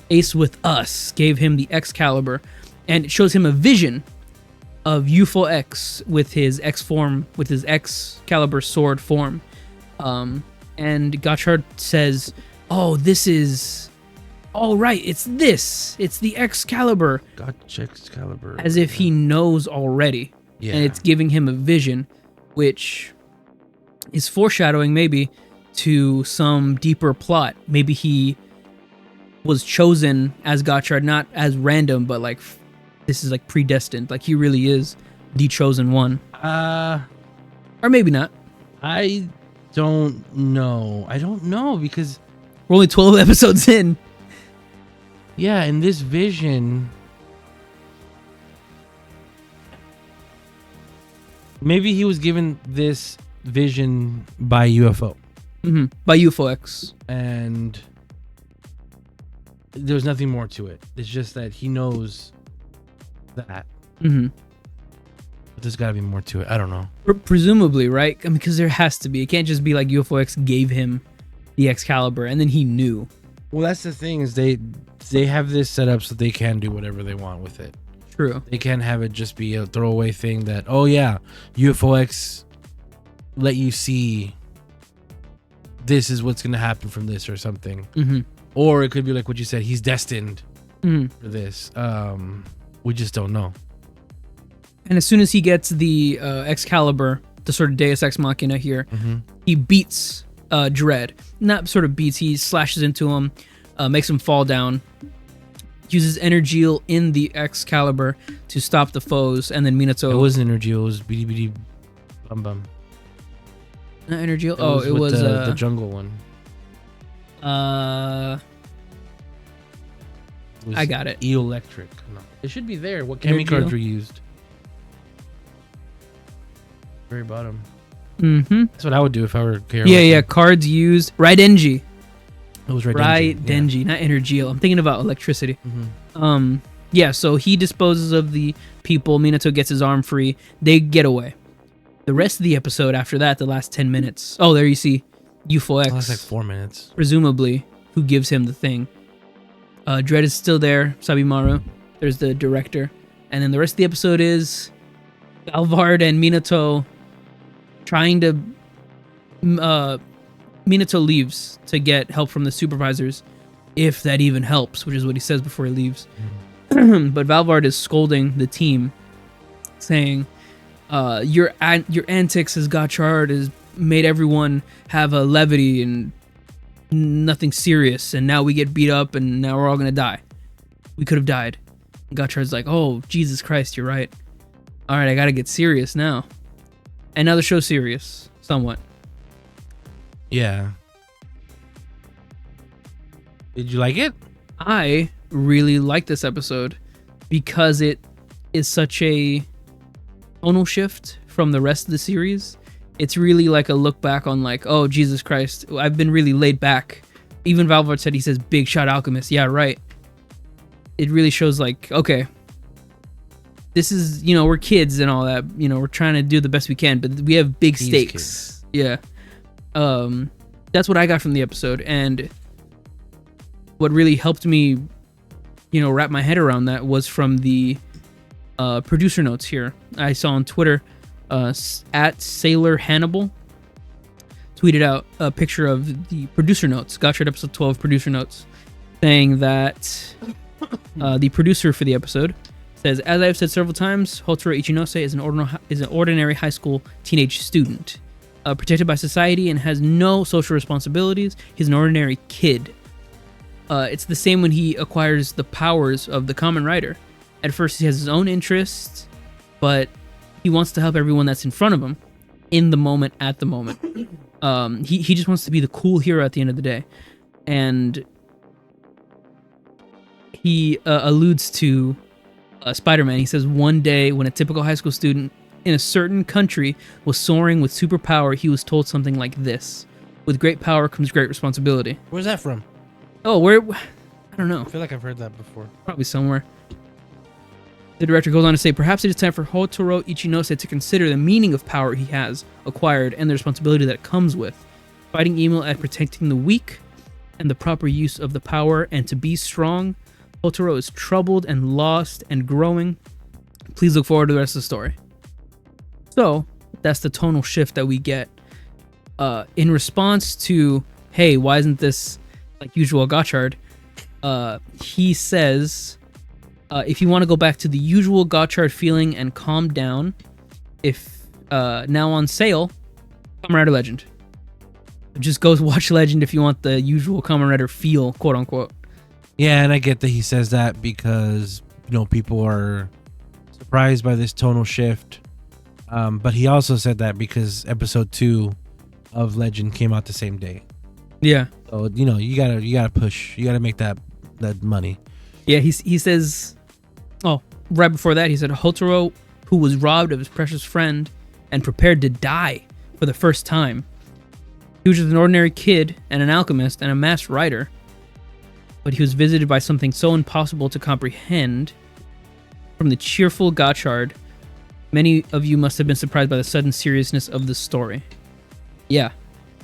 Ace with us gave him the Excalibur, and it shows him a vision of UFO X with his X form, with his Excalibur sword form. And Gotchard says, "Oh, this is all right. It's the Excalibur." Gotcha, Excalibur. As if he knows already. Yeah. And it's giving him a vision, which is foreshadowing maybe to some deeper plot. Maybe he was chosen as Gotchard, not as random, but like this is like predestined. Like he really is the chosen one. Or maybe not. I don't know because we're only 12 episodes in. Yeah, in this vision, maybe he was given this vision by UFO. By UFO X. And there's nothing more to it. It's just that he knows that. Mm-hmm. But there's got to be more to it. I don't know. Presumably, right? I mean, because there has to be. It can't just be like UFOX gave him the Excalibur and then he knew. Well, that's the thing is they have this set up so they can do whatever they want with it. True. They can't have it just be a throwaway thing that, oh yeah, UFOX let you see this is what's going to happen from this or something. Mm-hmm. Or it could be like what you said, he's destined Mm-hmm. for this. We just don't know. And as soon as he gets the Excalibur, the sort of Deus Ex Machina here, he beats Dredd. Not sort of beats, he slashes into him, makes him fall down, uses Energial in the Excalibur to stop the foes, and then Minato... It wasn't Energial, it was Bidi Bidi Bum Bum. Not Energial? It was the jungle one. I got it. Electric. No. It should be there. What Kami cards were used? Very bottom. Mm-hmm. That's what I would do if I were KR. Yeah. Cards used. Raidenji. It was Raidenji, not Energial. I'm thinking about electricity. Mm-hmm. Yeah, so he disposes of the people. Minato gets his arm free. They get away. The rest of the episode after that, the last 10 minutes. Oh, there you see UFO X. That's like 4 minutes. Presumably, who gives him the thing. Dredd is still there. Sabimaru. There's the director. And then the rest of the episode is Valvard and Minato trying to... Minato leaves to get help from the supervisors, if that even helps, which is what he says before he leaves. But Valvard is scolding the team, saying, your antics as Gotchard has made everyone have a levity and nothing serious, and now we get beat up, and now we're all gonna die. We could have died. And Gotchard's like, oh, Jesus Christ, you're right. All right, I gotta get serious now. And now the show's serious, somewhat. Yeah. Did you like it? I really like this episode because it is such a tonal shift from the rest of the series. It's really like a look back on like, oh, Jesus Christ, I've been really laid back. Even Valvard said, he says, big shot alchemist. Yeah, right. It really shows like, okay, this is, we're kids and all that. We're trying to do the best we can, but we have big stakes. Kids. Yeah. That's what I got from the episode. And what really helped me, wrap my head around that was from the producer notes here. I saw on Twitter, at Sailor Hannibal tweeted out a picture of the producer notes, Gotchard episode 12 producer notes, saying that the producer for the episode says, as I've said several times, Hotaru Ichinose is an ordinary high school teenage student, protected by society and has no social responsibilities. He's an ordinary kid. It's the same when he acquires the powers of the Kamen Rider. At first he has his own interests, but he wants to help everyone that's in front of him in the moment, at the moment. He just wants to be the cool hero at the end of the day. And he alludes to Spider-Man. He says, one day when a typical high school student in a certain country was soaring with superpower, he was told something like this: with great power comes great responsibility. Where's that from? Oh, where? I don't know. I feel like I've heard that before. Probably somewhere. The director goes on to say, perhaps it is time for Hotaru Ichinose to consider the meaning of power he has acquired and the responsibility that comes with fighting evil and protecting the weak and the proper use of the power, and to be strong. Hotaru is troubled and lost and growing. Please look forward to the rest of the story. So, that's the tonal shift that we get in response to, hey, why isn't this like usual Gotchard? He says, if you want to go back to the usual Gotchard feeling and calm down, if now on sale, Kamen Rider Legend. Just go watch Legend if you want the usual Kamen Rider feel, quote unquote. Yeah, and I get that he says that because, people are surprised by this tonal shift. But he also said that because episode 2 of Legend came out the same day. Yeah. So, you gotta push. You gotta make that money. Yeah, he says, right before that, he said, Hotaru, who was robbed of his precious friend and prepared to die for the first time. He was just an ordinary kid and an alchemist and a masked rider. but he was visited by something so impossible to comprehend. From the cheerful Gotchard, many of you must have been surprised by the sudden seriousness of the story. Yeah.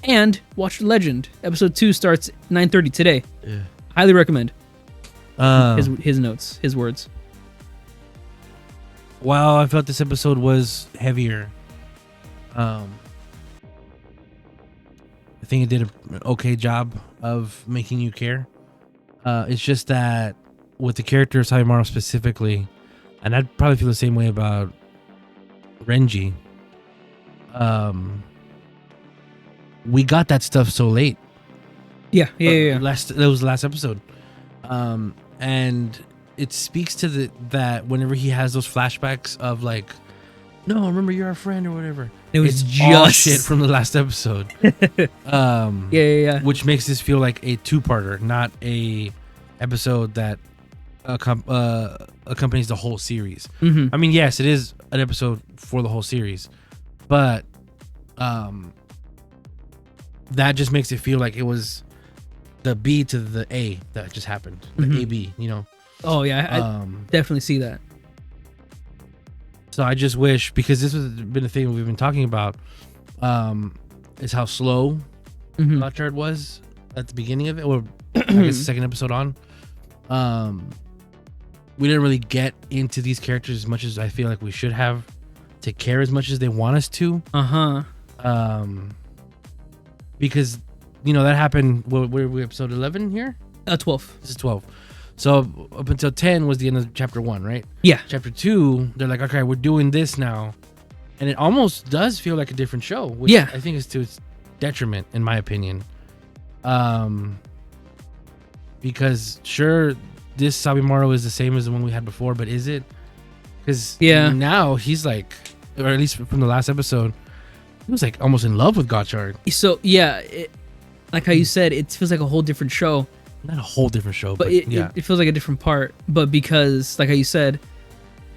And watch Legend. Episode 2 starts 9:30 today. Yeah. Highly recommend. His notes, his words. While I felt this episode was heavier, I think it did an okay job of making you care. It's just that with the character of Sabimaru specifically, and I'd probably feel the same way about Renji, we got that stuff so late. Yeah. That was the last episode. And it speaks to that whenever he has those flashbacks of like, no, remember you're our friend or whatever. It's just all shit from the last episode. Yeah. Which makes this feel like a two-parter, not a episode that accompanies the whole series. Mm-hmm. I mean, yes, it is an episode for the whole series, but that just makes it feel like it was the B to the A that just happened. The AB, you know. Oh yeah, I definitely see that. So I just wish, because this has been a thing we've been talking about, is how slow Gotchard was at the beginning of it, or I guess the second episode on. We didn't really get into these characters as much as I feel like we should have, to care as much as they want us to. Because, you know, that happened. We're episode 11 here? 12. This is 12. So up until 10 was the end of chapter 1, right? Yeah. Chapter 2, they're like, okay, we're doing this now. And it almost does feel like a different show, which I think is to its detriment, in my opinion. Because sure, this Sabimaru is the same as the one we had before, but is it? Because now he's like, or at least from the last episode, he was like almost in love with Gotchard. So yeah, like how you said, it feels like a whole different show. Not a whole different show, but it feels like a different part. But because, like how you said,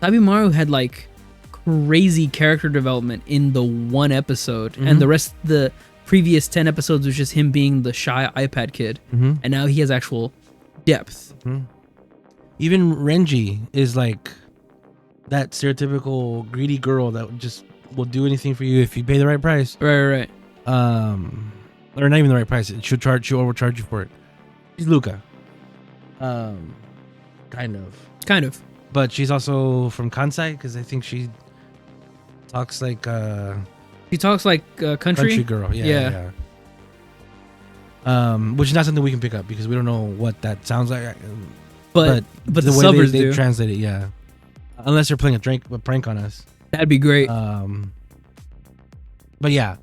Sabimaru had like crazy character development in the one episode, and the rest, the previous 10 episodes was just him being the shy iPad kid, and now he has actual depth. Even Renji is like that stereotypical greedy girl that just will do anything for you if you pay the right price. Right. Or not even the right price. She'll overcharge you for it. She's Luca. Kind of. But she's also from Kansai, because I think she talks like He talks like country girl. Yeah. Which is not something we can pick up because we don't know what that sounds like. But the way subbers they do. translate it, yeah. Unless they're playing a prank on us. That'd be great. But yeah,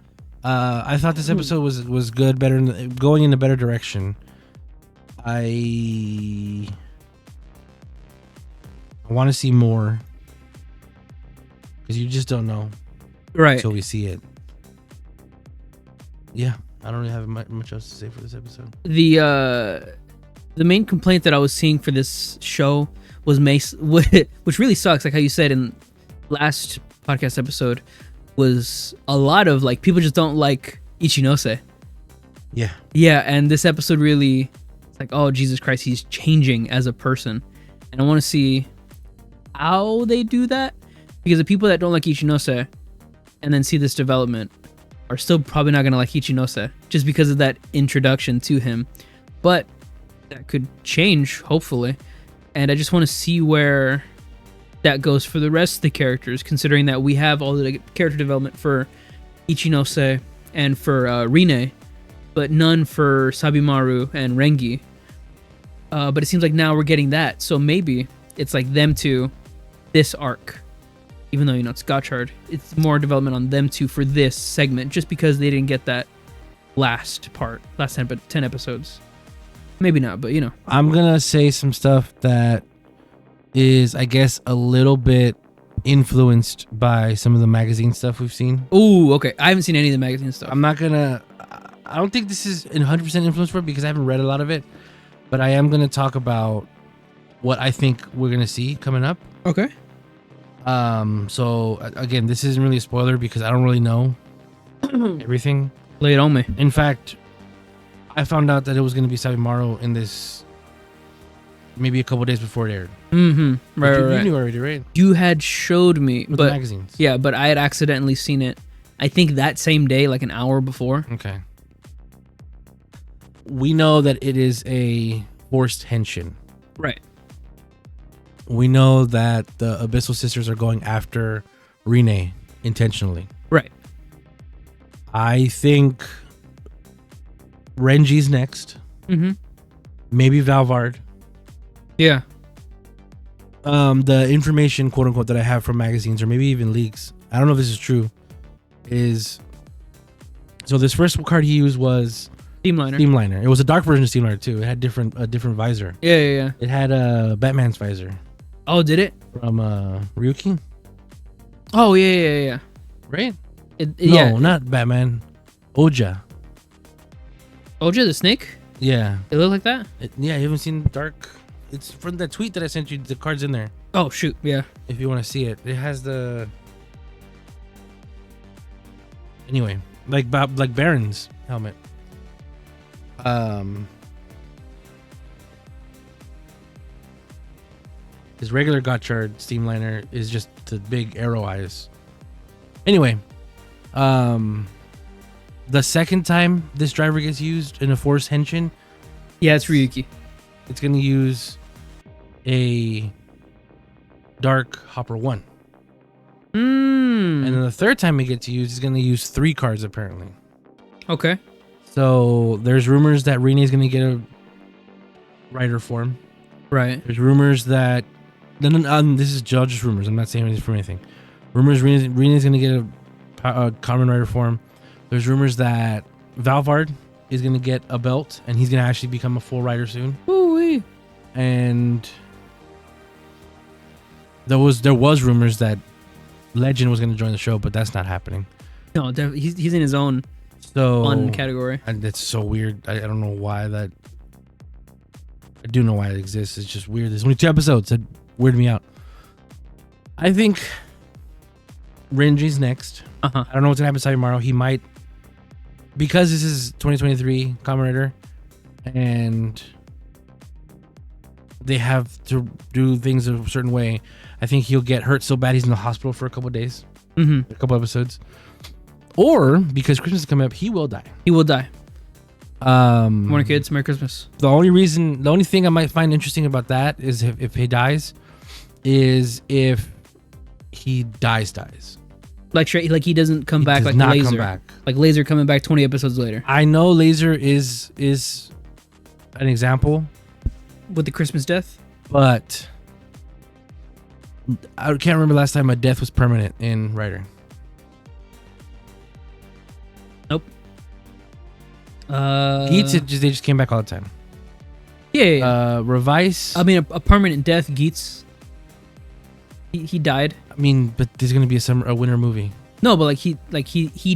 I thought this episode was good, going in a better direction. I want to see more, because you just don't know until we see it. Yeah, I don't really have much else to say for this episode. The main complaint that I was seeing for this show was Mace, which really sucks. Like how you said in last podcast episode, was a lot of like people just don't like Ichinose. Yeah, and this episode really, it's like, oh Jesus Christ, he's changing as a person, and I want to see how they do that, because the people that don't like Ichinose and then see this development are still probably not gonna like Ichinose just because of that introduction to him, but that could change hopefully, and I just want to see where that goes for the rest of the characters, considering that we have all the character development for Ichinose and for Rine, but none for Sabimaru and Rengi. But it seems like now we're getting that, so maybe it's like them two, this arc, even though, you know, it's Gotchard, it's more development on them two for this segment, just because they didn't get that last 10 episodes. Maybe not, but you know. I'm gonna say some stuff that is, I guess, a little bit influenced by some of the magazine stuff we've seen. Ooh, okay. I haven't seen any of the magazine stuff. I don't think this is 100% influenced for it because I haven't read a lot of it, but I am gonna talk about what I think we're gonna see coming up. Okay. So again, this isn't really a spoiler because I don't really know everything. Lay it on me. In fact, I found out that it was gonna be Sabimaru in this maybe a couple days before it aired. Mm-hmm. Right, you, right, you knew already, right? You had showed me, With but the magazines. yeah, but I had accidentally seen it. I think that same day, like an hour before. Okay. We know that it is a forced henshin. Right. We know that the Abyssal Sisters are going after Rine intentionally. Right. I think Renji's next. Mm-hmm. Maybe Valvard. Yeah. The information, quote unquote, that I have from magazines or maybe even leaks, I don't know if this is true, is so this first card he used was Steamliner. It was a dark version of Steamliner too. It had a different visor. Yeah. It had a Batman's visor. Oh, did it? From Ryuki. Oh yeah. Right? No, yeah. Not Batman. Oja. Oja the snake? Yeah. It looked like that? Yeah, you haven't seen Dark. It's from that tweet that I sent you. The card's in there. Oh shoot, yeah. If you want to see it, it has the. Anyway, like Baron's helmet. His regular Gotchard Steamliner is just the big arrow eyes. Anyway, the second time this driver gets used in a Force Henshin, yeah, it's Ryuki. It's gonna use a Dark Hopper 1. And then the third time it gets used, it's gonna use 3 cards apparently. Okay. So there's rumors that Rine is gonna get a rider form. Right. There's rumors that this is just rumors. I'm not saying anything from anything. Rumors Rine is gonna get a Kamen Rider form. There's rumors that Valvard is gonna get a belt and he's gonna actually become a full rider soon. Ooh-wee. And there was rumors that Legend was gonna join the show, but that's not happening. No, he's in his own fun category. And it's so weird. I don't know why that. I do know why it exists. It's just weird. There's only 2 episodes. It weirded me out. I think Renji's next. I don't know what's gonna happen to tomorrow. He might, because this is 2023 Kamen Rider, and they have to do things a certain way. I think he'll get hurt so bad he's in the hospital for a couple of days, a couple episodes, or because Christmas is coming up, he will die. Morning, kids. Merry Christmas. The only thing I might find interesting about that is if he dies, is if he dies. Like he doesn't come back like not Laser. Come back. Like Laser coming back 20 episodes later. I know Laser is an example with the Christmas death, but I can't remember last time a death was permanent in Rider. Nope. Geats, they just came back all the time. Yeah. Revise. I mean, a permanent death. Geats. He died. I mean, but there's gonna be a winter movie. No, but he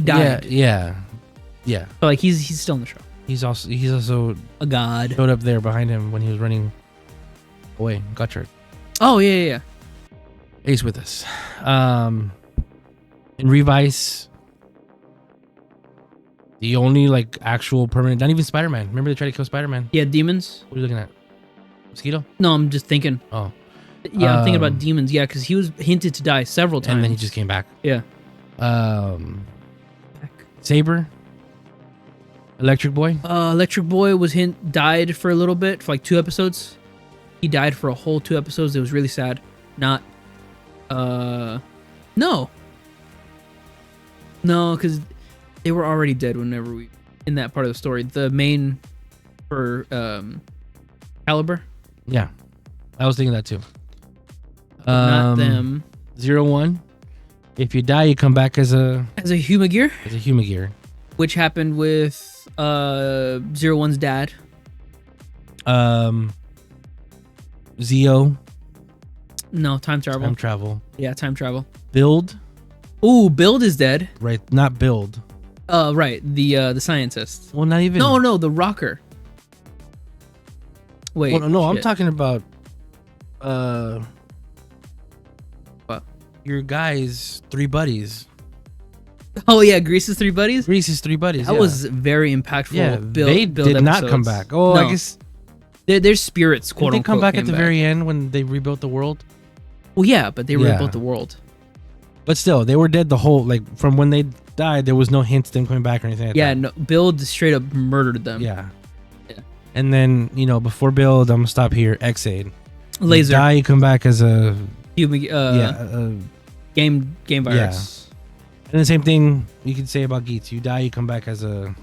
died. Yeah. But like he's still in the show. He's also a god. Showed up there behind him when he was running away. Gotchard. Oh yeah. Ace with us. In Revise, the only like actual permanent, not even Spider-Man. Remember they tried to kill Spider-Man? Yeah, demons. What are you looking at? Mosquito? No, I'm just thinking. Oh. Yeah, I'm thinking about demons. Yeah, because he was hinted to die several times. And then he just came back. Yeah. Saber. Electric Boy. Electric Boy died for a little bit, for like 2 episodes. He died for a whole 2 episodes. It was really sad. No, because they were already dead whenever in that part of the story. The main for Caliber. Yeah, I was thinking that too. Not them. 01. If you die, you come back as a Humagear. Which happened with 01's dad. Zeo. No, time travel. Yeah, time travel. Build. Ooh, Build is dead. Right, not Build. Right, the scientist. Well, not even. No, the rocker. Wait. Well, no, I'm talking about what? Your guys' 3 buddies. Oh yeah, Grease's 3 buddies. Grease's 3 buddies. That was very impactful. Yeah, they did not come back. Oh, no. I guess Their spirits, quote Didn't they unquote, come back came at the very end when they rebuilt the world? Well, yeah, but they Yeah. rebuilt the world. But still, they were dead the whole, like, from when they died, there was no hints of them coming back or anything like Yeah, that. no, Build straight up murdered them. Yeah. Yeah. And then, before Build, I'm going to stop here, X-Aid. Laser. You die, you come back as a... Human, game Yeah. virus. And the same thing you could say about Geets. You die, you come back as a...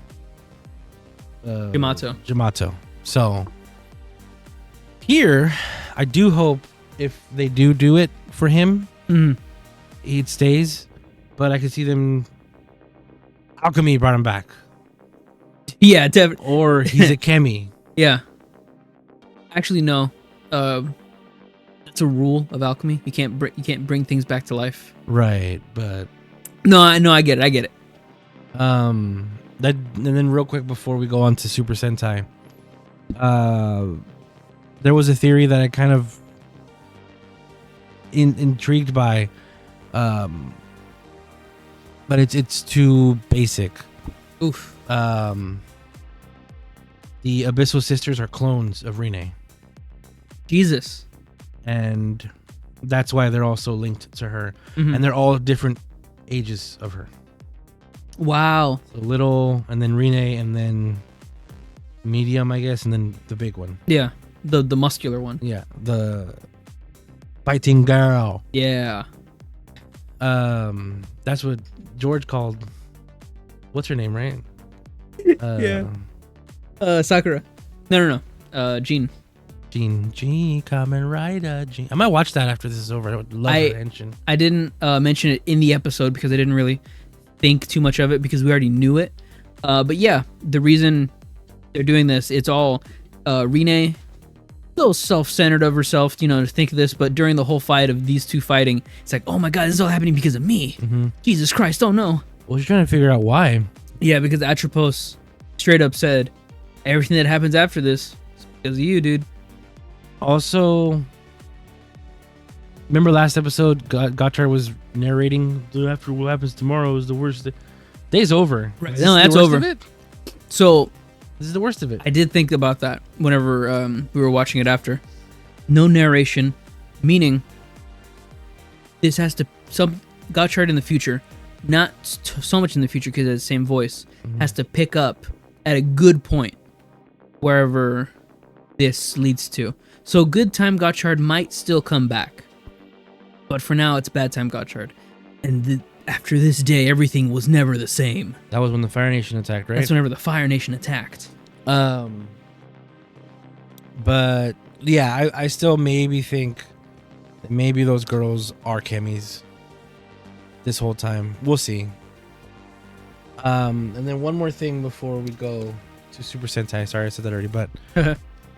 Jamato. So, here, I do hope if they do it for him, he stays. But I could see them... Alchemy brought him back. Yeah, definitely. Or he's a Kemi. Yeah. Actually, no. That's a rule of alchemy. You can't bring things back to life. Right, but... No, I get it. And then real quick before we go on to Super Sentai, there was a theory that I kind of intrigued by, but it's too basic. Oof. The Abyssal Sisters are clones of Rine, Jesus. and that's why they're also linked to her, Mhm. and they're all different ages of her. Wow. So little, and then Rine, and then medium, I guess, and then the big one. Yeah. The muscular one. Yeah, the fighting girl. Yeah. That's what George called. What's her name, right? Yeah. Sakura. No. Jean. Jean, Kamen Rider, Jean. I might watch that after this is over. I would love her engine. I didn't mention it in the episode because I didn't really think too much of it because we already knew it. But yeah, the reason they're doing this, it's all Rine, a little self-centered of herself, to think of this. But during the whole fight of these two fighting, it's like, oh my god, this is all happening because of me. Mm-hmm. Jesus Christ, oh no. Well, she's trying to figure out why. Yeah, because Atropos straight up said, everything that happens after this is because of you, dude. Also, remember last episode, Gotchard was narrating after what happens tomorrow is the worst. Day's over. Right. Is No, this that's the worst over. of it? So This is the worst of it. I did think about that whenever we were watching it after. No narration, meaning this has to Gotchard in the future, not so much in the future because it has the same voice, has to pick up at a good point wherever this leads to. So good time Gotchard might still come back, but for now it's bad time Gotchard. And after this day, everything was never the same. That was when the Fire Nation attacked, right? That's whenever the Fire Nation attacked. But yeah, I still maybe think that maybe those girls are Kemis this whole time. We'll see. And then one more thing before we go to Super Sentai. Sorry, I said that already, but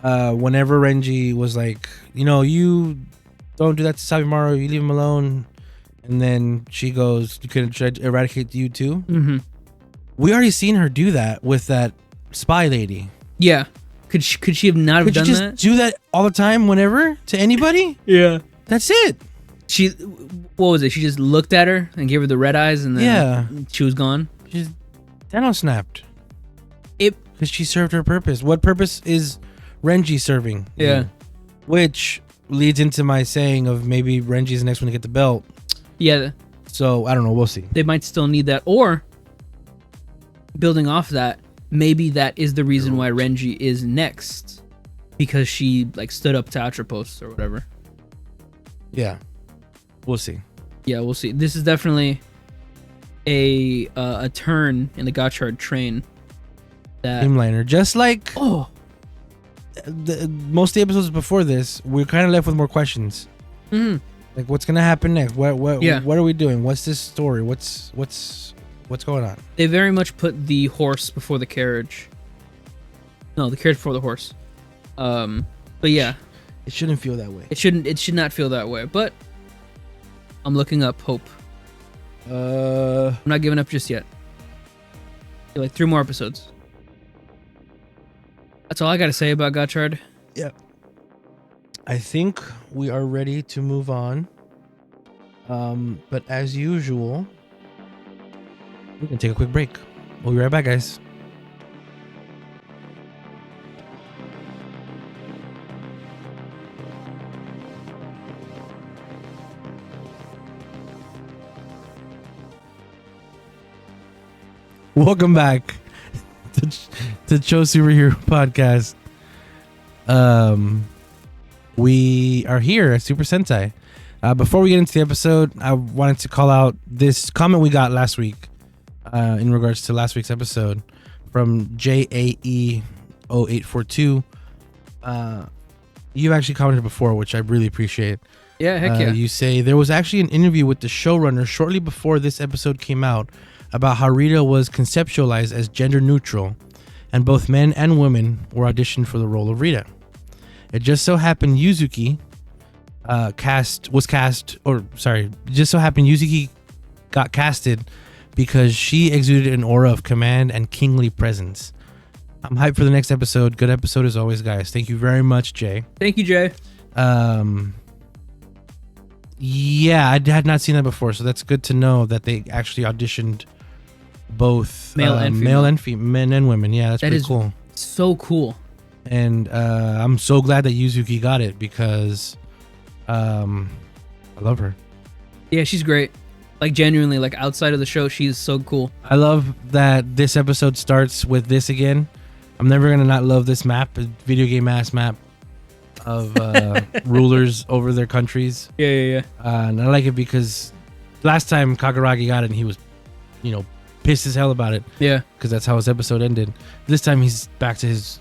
whenever Renji was like, you don't do that to Sabimaru, you leave him alone. And then she goes, should I eradicate you too? Mm-hmm. We already seen her do that with that spy lady. Yeah. Could she have not have done Could you that? just do that all the time, whenever, to anybody? Yeah. That's it. What was it? She just looked at her and gave her the red eyes, and then she was gone. Thanos snapped. Because she served her purpose. What purpose is Renji serving? Yeah. Which leads into my saying of maybe Renji's the next one to get the belt. Yeah. So, I don't know. We'll see. They might still need that. Or, building off that, maybe that is the reason why Renji is next. Because she, stood up to Atropos or whatever. Yeah. We'll see. Yeah, we'll see. This is definitely a turn in the Gotchard train. That Streamliner. Just like most of the episodes before this, we're kind of left with more questions. Mm-hmm. Like, what's going to happen next? What Yeah. What are we doing? What's this story? What's going on? They very much put the horse before the carriage. No, the carriage before the horse. But yeah, It shouldn't feel that way. it should not feel that way. But I'm looking up hope. I'm not giving up just yet. Like 3 more episodes. That's all I gotta say about Gotchard. Yeah. I think we are ready to move on. But as usual, we're gonna take a quick break. We'll be right back, guys. Welcome back to Cho Superhero Podcast. We are here at Super Sentai. Before we get into the episode, I wanted to call out this comment we got last week in regards to last week's episode from JAE0842. You've actually commented before, which I really appreciate. Yeah, heck yeah. You say, there was actually an interview with the showrunner shortly before this episode came out about how Rita was conceptualized as gender neutral, and both men and women were auditioned for the role of Rita. It just so happened Yuzuki got casted because she exuded an aura of command and kingly presence. I'm hyped for the next episode. Good episode as always, guys. Thank you very much, Jay. Thank you, Jay. Yeah, I had not seen that before, so that's good to know that they actually auditioned both male and men and women. Yeah, that's pretty cool. So cool. And I'm so glad that Yuzuki got it because I love her. Yeah, she's great. Like, genuinely, like, outside of the show, she's so cool. I love that this episode starts with this again. I'm never gonna not love this map, a video game ass map of rulers over their countries. Yeah. And I like it because last time Kagaragi got it, and he was, pissed as hell about it. Yeah. Because that's how his episode ended. This time he's back to his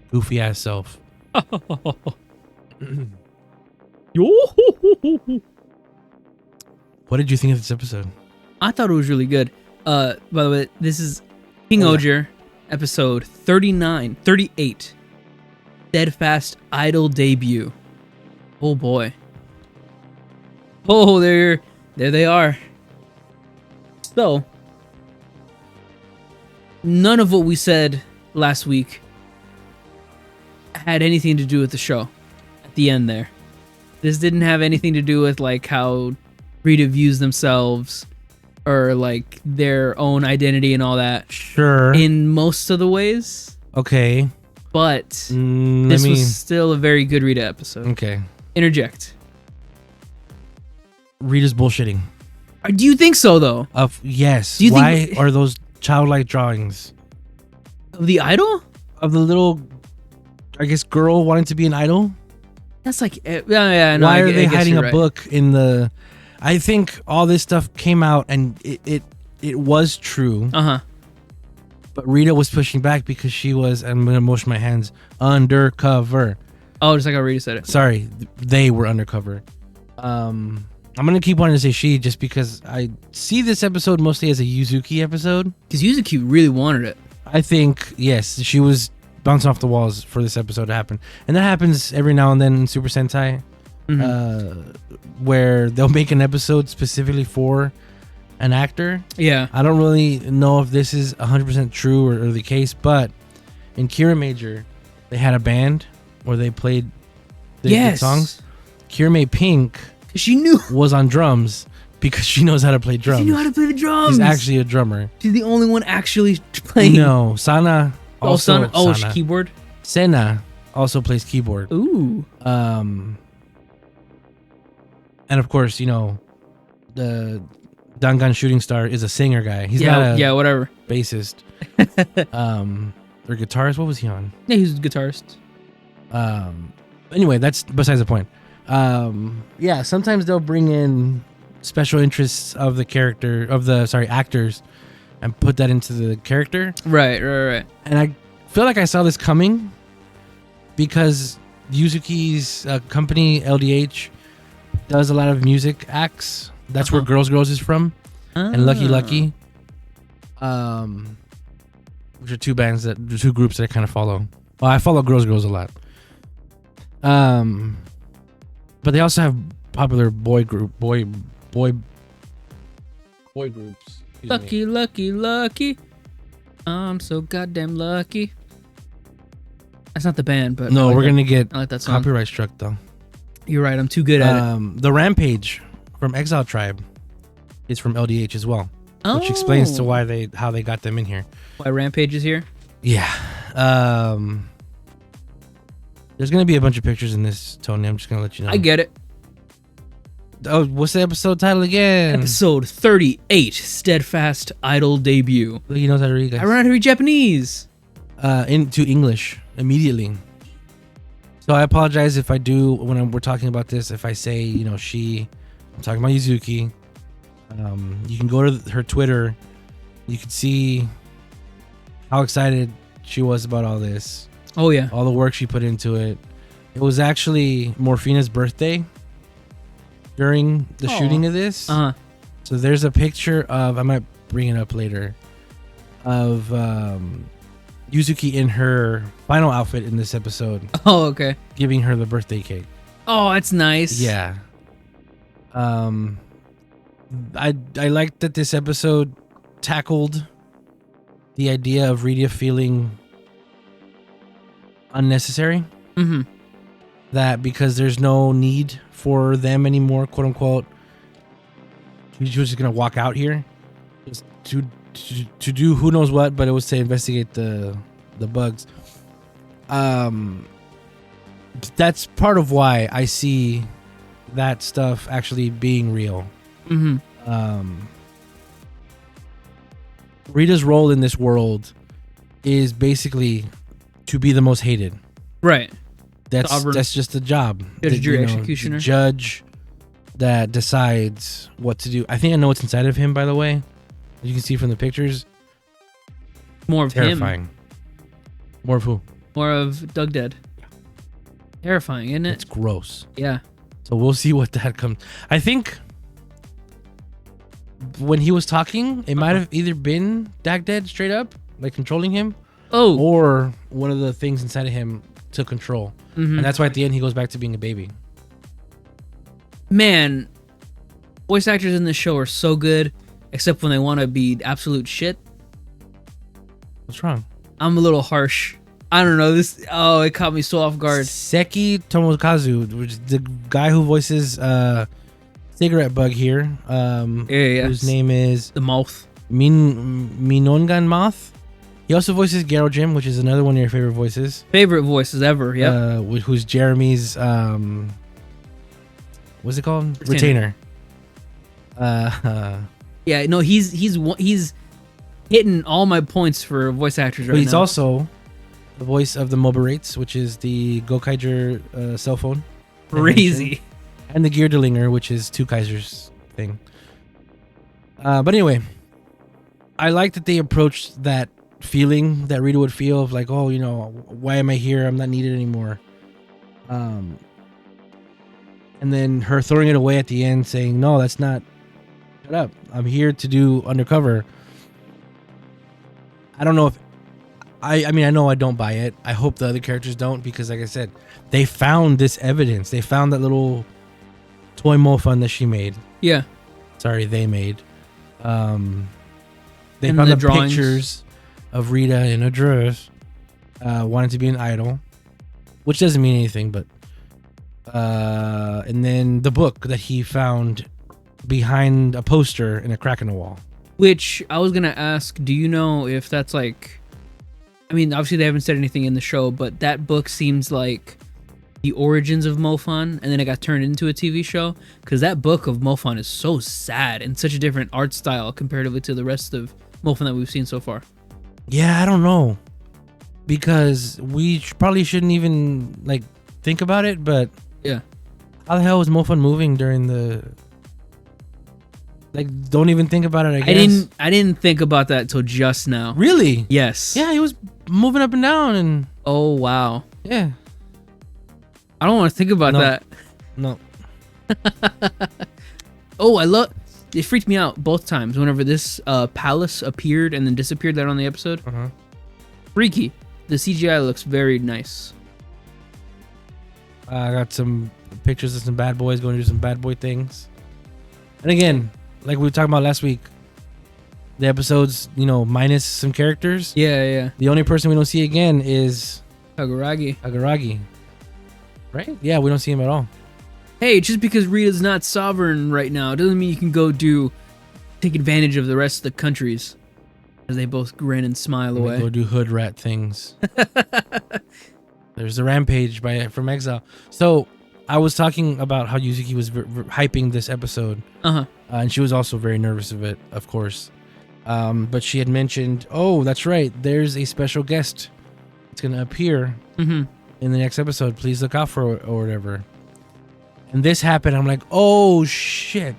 goofy ass self. What did you think of this episode? I thought it was really good. By the way, this is King-Ohger, episode 38. Steadfast Idol debut. Oh boy. Oh, there they are. So, none of what we said last week had anything to do with the show at the end there. This didn't have anything to do with like how Rita views themselves or like their own identity and all that. Sure. In most of the ways. Okay. But this was still a very good Rita episode. Okay. Interject. Rita's bullshitting. Do you think so, though? Yes. Do you Why are those childlike drawings of the idol? Of the little, I guess, girl wanting to be an idol? That's like, yeah. No, why are they hiding a book in the? I think all this stuff came out and it was true. But Rita was pushing back because she was, I'm going to motion my hands, undercover. Oh, just like how Rita said it. Sorry, they were undercover. I'm going to keep wanting to say she just because I see this episode mostly as a Yuzuki episode. Because Yuzuki really wanted it. I think, yes, she was bouncing off the walls for this episode to happen. And that happens every now and then in Super Sentai, where they'll make an episode specifically for an actor. Yeah. I don't really know if this is 100% true or the case, but in Kira Major, they had a band where they played the songs. Kira Pink, she knew, was on drums because she knows how to play drums. She knew how to play the drums. She's actually a drummer. She's the only one actually playing. No, Sana also. She keyboard. Senna also plays keyboard. Ooh. And of course, the Dangan Shooting Star is a singer guy. He's not a whatever bassist. Or guitarist. What was he on? Yeah, he's a guitarist. Anyway, that's besides the point. Sometimes they'll bring in special interests of the character actors and put that into the character. Right. And I feel like I saw this coming because Yuzuki's company LDH does a lot of music acts. That's where Girls is from, and Lucky, which are two groups that I kind of follow. Well, I follow Girls a lot. But they also have popular boy groups. Lucky. I'm so goddamn lucky. That's not the band, but no, we're gonna get I like that song. Copyright struck though. You're right. I'm too good at it. The Rampage from Exile Tribe is from LDH as well, which explains to how they got them in here. Why Rampage is here? Yeah. There's gonna be a bunch of pictures in this, Tony. I'm just gonna let you know. I get it. Oh, what's the episode title again? Episode 38, Steadfast Idol Debut. Look, he knows how to read, guys. I learned how to read Japanese. Into English immediately. So I apologize if I do, when we're talking about this, if I say, she, I'm talking about Yuzuki. You can go to her Twitter. You can see how excited she was about all this. Oh, yeah. All the work she put into it. It was actually Morphina's birthday during the shooting of this. Uh-huh. So there's a picture of, I might bring it up later, of Yuzuki in her final outfit in this episode. Oh, okay. Giving her the birthday cake. Oh, that's nice. Yeah. I like that this episode tackled the idea of Rita feeling unnecessary. Mm-hmm. That because there's no need for them anymore, quote unquote. She was just gonna walk out here, just to do who knows what, but it was to investigate the bugs. That's part of why I see that stuff actually being real. Mm-hmm. Rita's role in this world is basically to be the most hated. Right. That's just the job. Judge, jury, executioner. The judge that decides what to do. I think I know what's inside of him, by the way. As you can see from the pictures. More of terrifying. him. More of who? More of Doug Dead. Terrifying, isn't it? It's gross. Yeah. So we'll see what that comes. I think when he was talking, it might have either been Dag Dead straight up, like controlling him. Oh. Or one of the things inside of him took control. Mm-hmm. And that's why at the end he goes back to being a baby. Man, voice actors in this show are so good, except when they want to be absolute shit. What's wrong? I'm a little harsh. I don't know. It caught me so off guard. Seki Tomokazu, which is the guy who voices Cigarette Bug here. Whose name is The Mouth. Minongan Moth. He also voices Garo Jim, which is another one of your favorite voices. Favorite voices ever, yeah. Who's Jeremy's, what's it called? Retainer. Yeah, no, he's hitting all my points for voice actors right now. But he's also the voice of the Mobarates, which is the Gokaiger cell phone. Crazy. And the Geardelinger, which is Two Kaisers thing. But anyway, I like that they approached that feeling that Rita would feel of like, oh, why am I here? I'm not needed anymore. And then her throwing it away at the end saying, no, that's not, shut up. I'm here to do undercover. I don't know if, I mean, I know I don't buy it. I hope the other characters don't, because like I said, they found this evidence. They found that little toy Mofun that she made. Yeah. Sorry, they made. They and found the drawings. pictures of Rita in a dress, wanting to be an idol, which doesn't mean anything, but and then the book that he found behind a poster in a crack in the wall. Which I was gonna ask, do you know if that's like, I mean, obviously they haven't said anything in the show, but that book seems like the origins of Mofun, and then it got turned into a TV show, because that book of Mofun is so sad and such a different art style comparatively to the rest of Mofun that we've seen so far. Yeah, I don't know, because we probably shouldn't even like think about it, but yeah, how the hell was Mofun moving during the, like, don't even think about it, I guess. I didn't think about that till just now. Really? Yes. Yeah, he was moving up and down, and oh wow. yeah, I don't want to think about that. No. Oh, it freaked me out both times whenever this palace appeared and then disappeared there on the episode. Freaky. The CGI looks very nice. I got some pictures of some bad boys going to do some bad boy things. And again, like we were talking about last week, the episodes, minus some characters. Yeah. The only person we don't see again is Hagaragi. Right? Yeah, we don't see him at all. Hey, just because Rita's not sovereign right now doesn't mean you can go take advantage of the rest of the countries. As they both grin and smile away. Go do hood rat things. There's the rampage from Exile. So, I was talking about how Yuzuki was hyping this episode, and she was also very nervous of it, of course. But she had mentioned, oh, that's right, there's a special guest. It's going to appear in the next episode. Please look out for it or whatever. And this happened. I'm like, oh, shit.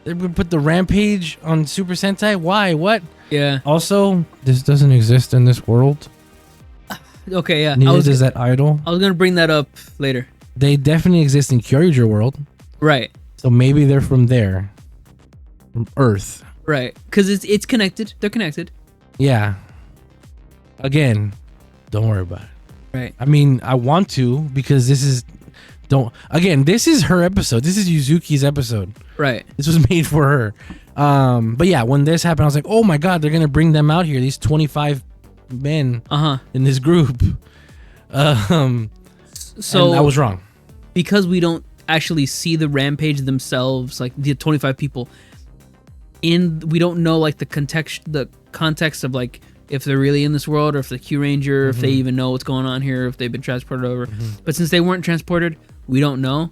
They put the Rampage on Super Sentai? Why? What? Yeah. Also, this doesn't exist in this world. Okay, yeah. Neither does that idol. I was going to bring that up later. They definitely exist in Kyoryuger world. Right. So maybe they're from there. From Earth. Right. Because it's connected. They're connected. Yeah. Again, don't worry about it. Right. I mean, I want to because this is... This is her episode. This is Yuzuki's episode. Right. This was made for her. But yeah, when this happened, I was like, oh my God, they're going to bring them out here. These 25 men in this group. So I was wrong. Because we don't actually see the Rampage themselves, like the 25 people, we don't know like the context of like if they're really in this world or if the Q Ranger, if they even know what's going on here, if they've been transported over. But since they weren't transported, we don't know.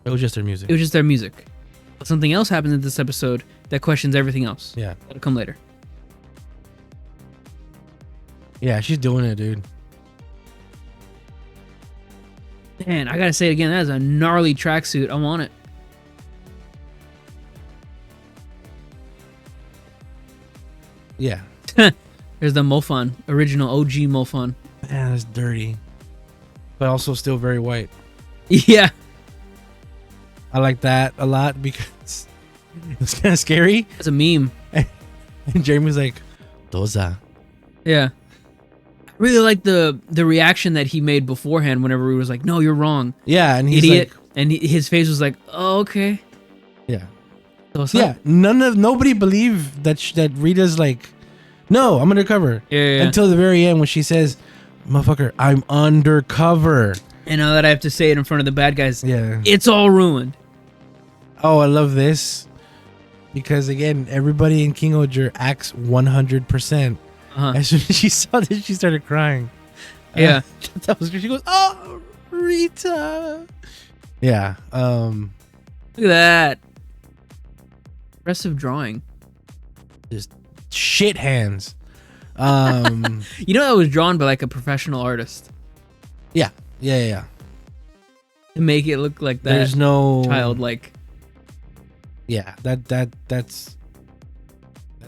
It was just their music. It was just their music. But something else happens in this episode that questions everything else. Yeah. That'll come later. Yeah, she's doing it, dude. Man, I gotta say it again. That is a gnarly tracksuit. I want it. Yeah. There's the Mofan, original OG Mofan. Man, that's dirty. But also still very white. Yeah. I like that a lot because it's kind of scary. It's a meme. And Jeremy was like, Doza. Yeah. I really like the reaction that he made beforehand whenever he was like, no, you're wrong. Yeah, and he's idiot. like... And his face was like, oh, okay. Yeah. So yeah, nobody believed that Rita's like, no, I'm undercover. Yeah. Until the very end when she says, motherfucker, I'm undercover. And now that I have to say it in front of the bad guys, yeah, it's all ruined. Oh, I love this. Because again, everybody in King-Ohger acts 100%. As soon as she saw this, she started crying. Yeah. That was good. She goes, oh, Rita. Yeah. Look at that. Impressive drawing. Just shit hands. You know that was drawn by like a professional artist. Yeah. To make it look like that. There's no childlike. Yeah, that's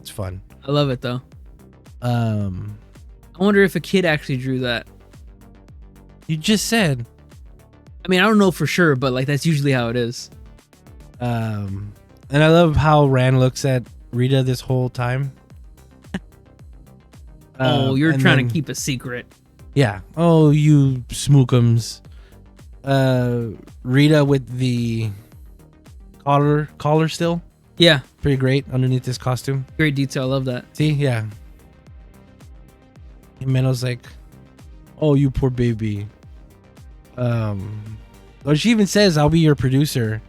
fun. I love it though. I wonder if a kid actually drew that. You just said. I mean, I don't know for sure, but like that's usually how it is. And I love how Ran looks at Rita this whole time. Oh, you're trying to keep a secret. Yeah. Oh, you smookums. Rita with the collar still. Yeah. Pretty great underneath this costume. Great detail. I love that. See? Yeah. And Menno's like, oh, you poor baby. Or she even says, I'll be your producer.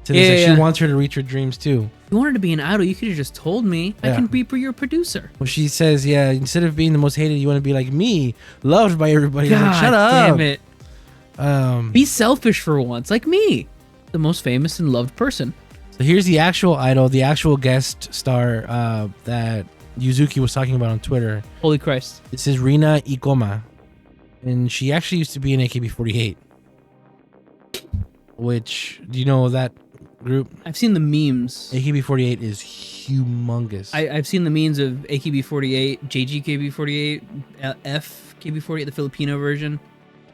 So she wants her to reach her dreams too. If you wanted to be an idol, you could have just told me. I can be your producer. Well, she says, yeah, instead of being the most hated, you want to be like me, loved by everybody. God, like, shut up. Damn it. Be selfish for once, like me, the most famous and loved person. So here's the actual idol, the actual guest star that Yuzuki was talking about on Twitter. Holy Christ. This is Rina Ikoma. And she actually used to be in AKB48. Which, do you know that group? I've seen the memes. AKB48 is humongous. I've seen the memes of AKB48, JGKB48, FKB48, the Filipino version,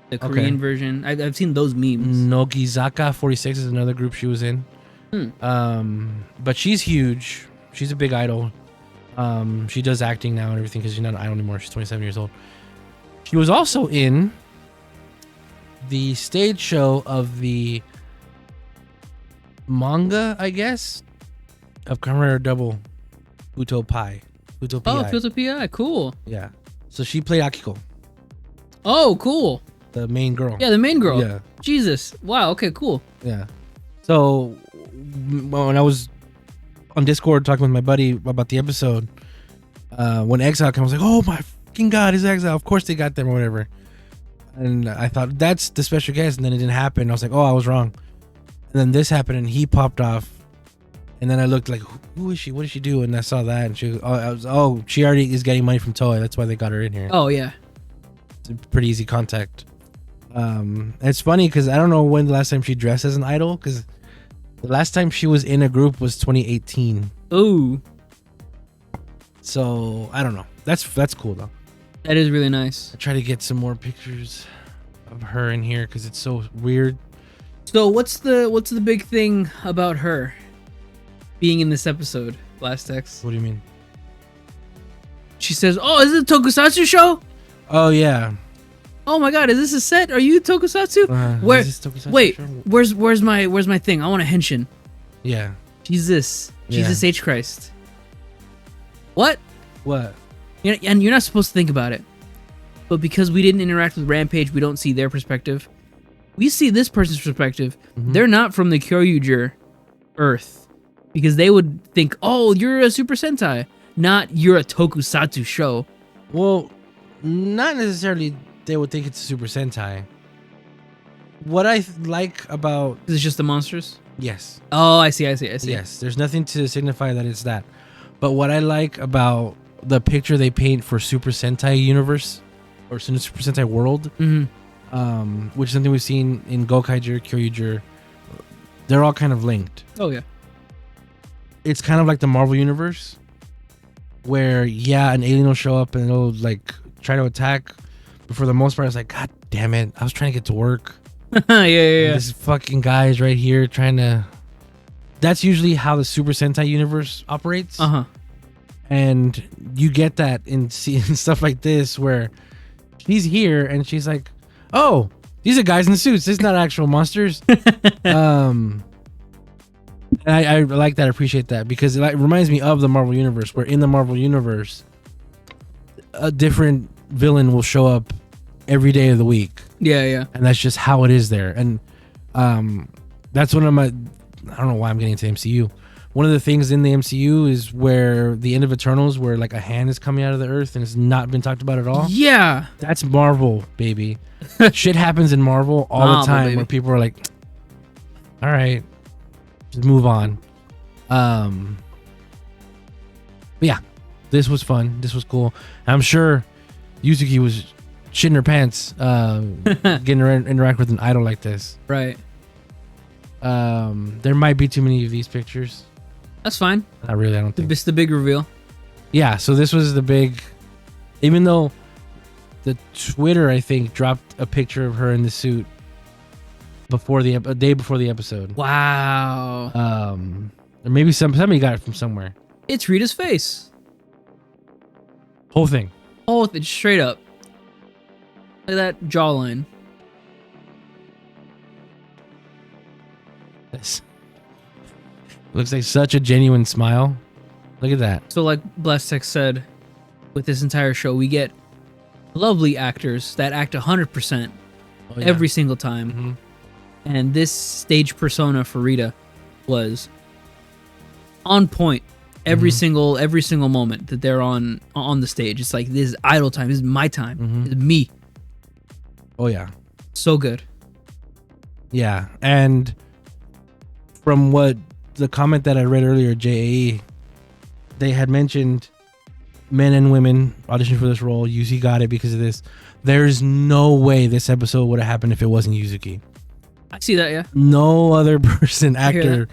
the Korean version. I've seen those memes. Nogizaka 46 is another group she was in. But she's huge. She's a big idol. She does acting now and everything because she's not an idol anymore. She's 27 years old. She was also in the stage show of the manga, I guess, of Kamen Rider Double Futo Pi. Oh, Futo Pi, cool. Yeah. So she played Akiko. Oh, cool. The main girl. Yeah, the main girl. Yeah. Jesus. Wow, okay, cool. Yeah. So when I was on Discord talking with my buddy about the episode, when Exile came, I was like, oh my fucking God, is Exile. Of course they got them or whatever. And I thought that's the special guest, and then it didn't happen. I was like, oh, I was wrong. And then this happened, and he popped off. And then I looked like, who is she? What did she do? And I saw that, and she was, she already is getting money from Toei. That's why they got her in here. Oh yeah, it's a pretty easy contact. It's funny because I don't know when the last time she dressed as an idol, because the last time she was in a group was 2018. Ooh. So I don't know. That's cool though. That is really nice. I try to get some more pictures of her in here because it's so weird. So what's the big thing about her being in this episode, Blast X? What do you mean? She says, "Oh, is it a tokusatsu show? Oh yeah. Oh my God, is this a set? Are you tokusatsu? Where? Is this tokusatsu wait, show? where's my thing? I want a henshin. Yeah. Jesus H Christ. What? What? And you're not supposed to think about it, but because we didn't interact with Rampage, we don't see their perspective. We see this person's perspective. Mm-hmm. They're not from the Kyoryuger Earth, because they would think, "Oh, you're a Super Sentai, not you're a tokusatsu show." Well, not necessarily. They would think it's a Super Sentai. What I like about Is it just the monsters? yes, Oh, I see. yes, there's nothing to signify that it's that. But what I like about the picture they paint for Super Sentai universe or Super Sentai world, which is something we've seen in Gotchard, Kyoryuger, they're all kind of linked. Oh yeah. It's kind of like the Marvel universe, where an alien will show up and it'll like try to attack, but for the most part, it's like, God damn it, I was trying to get to work. yeah. This fucking guy is right here trying to. That's usually how the Super Sentai universe operates. And you get that in stuff like this, where she's here and she's like, "Oh, these are guys in suits. This is not actual monsters." And I like that. I appreciate that, because it reminds me of the Marvel universe, where in the Marvel universe, a different villain will show up every day of the week. Yeah. And that's just how it is there. And that's one of my, I don't know why I'm getting into MCU. One of the things in the MCU is where the end of Eternals, where like a hand is coming out of the earth and it's not been talked about at all. Yeah. That's Marvel, baby. Shit happens in Marvel all the time, baby. Where people are like, all right, just move on. But yeah, this was fun. This was cool. I'm sure Yuzuki was shitting her pants getting to interact with an idol like this. Right. There might be too many of these pictures. That's fine. Not really, I don't think. It's the big reveal. Yeah, so this was the big, even though the Twitter, I think, dropped a picture of her in the suit a day before the episode. Wow. Or maybe somebody got it from somewhere. It's Rita's face. Whole thing. Oh, it's straight up. Look at that jawline. This looks like such a genuine smile. Look at that. So like Blastex said, with this entire show, we get lovely actors that act 100% every single time. Mm-hmm. And this stage persona for Rita was on point every single moment that they're on the stage. It's like, this is idol time. This is my time. This is me. Oh yeah. So good. Yeah. And from what the comment that I read earlier, JAE, they had mentioned men and women auditioned for this role. Yuzuki got it because of this. There's no way this episode would have happened if it wasn't Yuzuki. I see that, yeah. No other person, actor,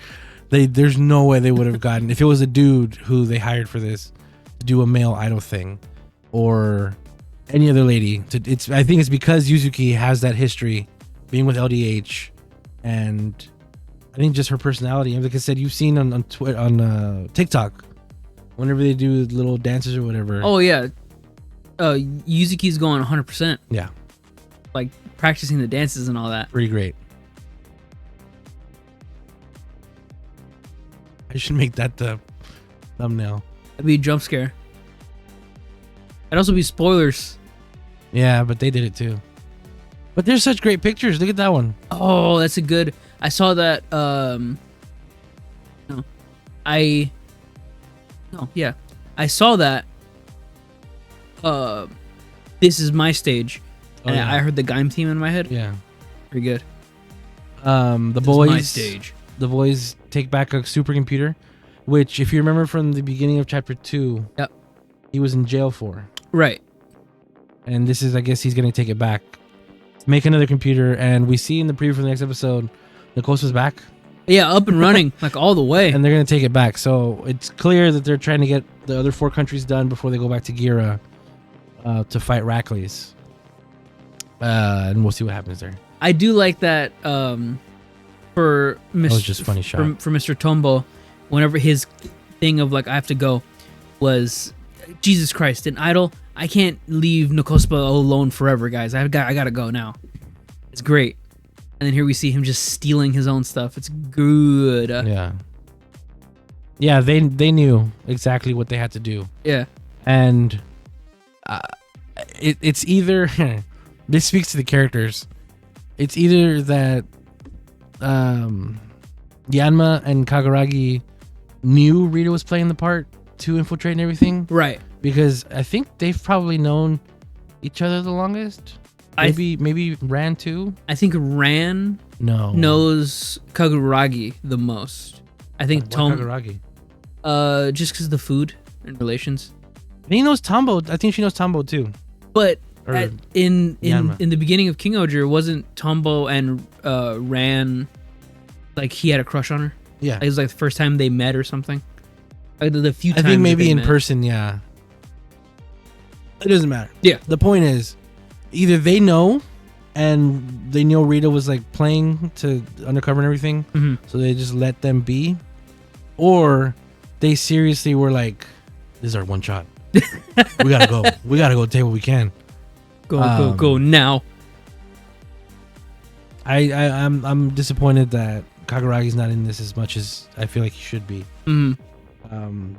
there's no way they would have gotten. If it was a dude who they hired for this to do a male idol thing, or any other lady, I think it's because Yuzuki has that history, being with LDH, and I think just her personality. And like I said, you've seen on TikTok, whenever they do little dances or whatever. Oh yeah, Yuzuki's going 100%. Yeah, like practicing the dances and all that. Pretty great. I should make that the thumbnail. That'd be a jump scare. It'd also be spoilers. Yeah, but they did it too. But there's such great pictures. Look at that one. Oh, that's a good. I saw that. I saw that. This is my stage. And yeah. I heard the Gaim theme in my head. Yeah. Pretty good. The This is boys. my stage. The boys take back a supercomputer, which, if you remember from the beginning of chapter 2, Yep. he was in jail for. Right. And this is, I guess, he's gonna take it back, make another computer, and we see in the preview for the next episode, Nicosa's back, Yeah, up and running like all the way. and they're gonna take it back. So it's clear that they're trying to get the other 4 countries done before they go back to Gira to fight Rackley's. And we'll see what happens there. I do like that for Mr. That was just a funny shot. For Mr. Tombo, whenever his thing of like I have to go was Jesus Christ, an idol. I can't leave Nikospa alone forever, guys. I gotta go now. It's great. And then here we see him just stealing his own stuff. It's good. Yeah. Yeah, they knew exactly what they had to do. Yeah. And it's either this speaks to the characters. It's either that Yanma and Kagaragi knew Rita was playing the part to infiltrate and everything, Right. because I think they've probably known each other the longest. Maybe Ran too. I think Ran knows Kaguragi the most. I think Why Kagaragi. Just because of the food and relations. He knows Tombo. I think she knows Tombo too. But Or in Yanma. the beginning of King-Ohger, wasn't Tombo and Ran like he had a crush on her? Yeah, It was like the first time they met or something. Like the few I times think that maybe they in met. person. Yeah, it doesn't matter. Yeah. The point is, either they know, and they know Rita was like playing to undercover and everything, Mhm. so they just let them be, or they seriously were like, "This is our one shot. We gotta go. We gotta go take what we can." Go now. I'm disappointed that Kaguragi's not in this as much as I feel like he should be. Mhm.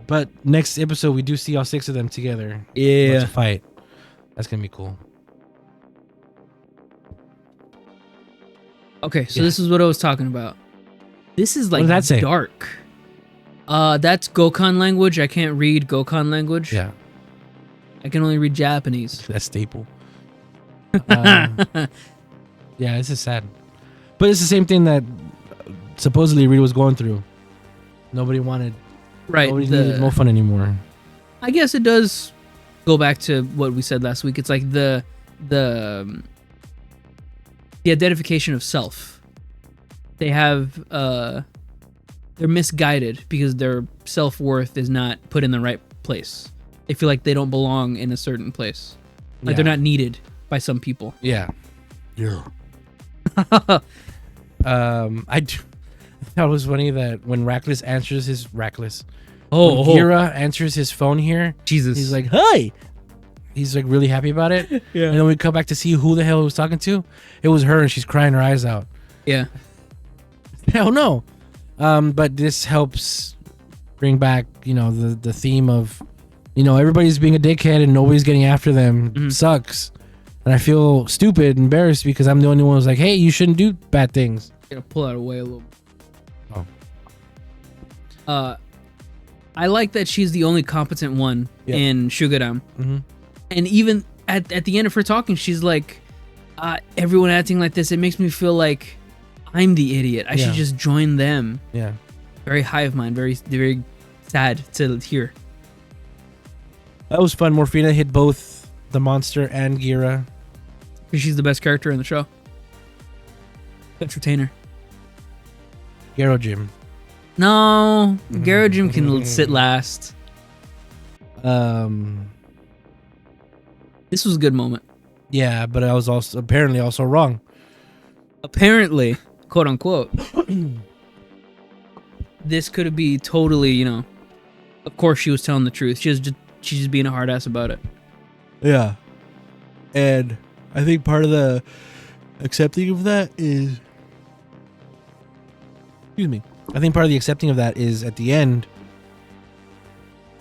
But next episode we do see all 6 of them together. Yeah. To fight. That's gonna be cool. Okay, so Yeah. this is what I was talking about. This is like What does that say? dark. That's Gokhan language. I can't read Gokhan language. Yeah, I can only read Japanese. that's staple. Yeah, this is sad, but it's the same thing that supposedly Rita was going through. Nobody wanted. Right. Nobody needed more fun anymore. I guess it does go back to what we said last week. It's like the identification of self. They have they're misguided because their self-worth is not put in the right place. They feel like they don't belong in a certain place. Like they're Yeah. not needed by some people. Yeah. Yeah. I thought it was funny that when Rackless answers his Rackless, when Gira answers his phone here, Jesus. he's like, "Hi." He's like really happy about it. Yeah. And then we come back to see who the hell he was talking to. It was her, and she's crying her eyes out. Yeah. Hell no. But this helps bring back, the theme of, everybody's being a dickhead and nobody's getting after them. Sucks. And I feel stupid, embarrassed because I'm the only one who's like, hey, you shouldn't do bad things. Gonna pull that away a little. Oh. I like that she's the only competent one in Shugadam. Mm-hmm. And even at the end of her talking, she's like, everyone acting like this, it makes me feel like I'm the idiot. I should just join them. Yeah. Very hive mind, very, very sad to hear. That was fun. Morphina hit both the monster and Gira. Because she's the best character in the show. Best retainer. Garo Jim. No, Garojim can sit last. This was a good moment. Yeah, but I was also apparently also wrong. Apparently, quote unquote. This could be totally, of course she was telling the truth. She's just being a hard ass about it. Yeah. And I think part of the accepting of that is... Excuse me. I think part of the accepting of that is at the end...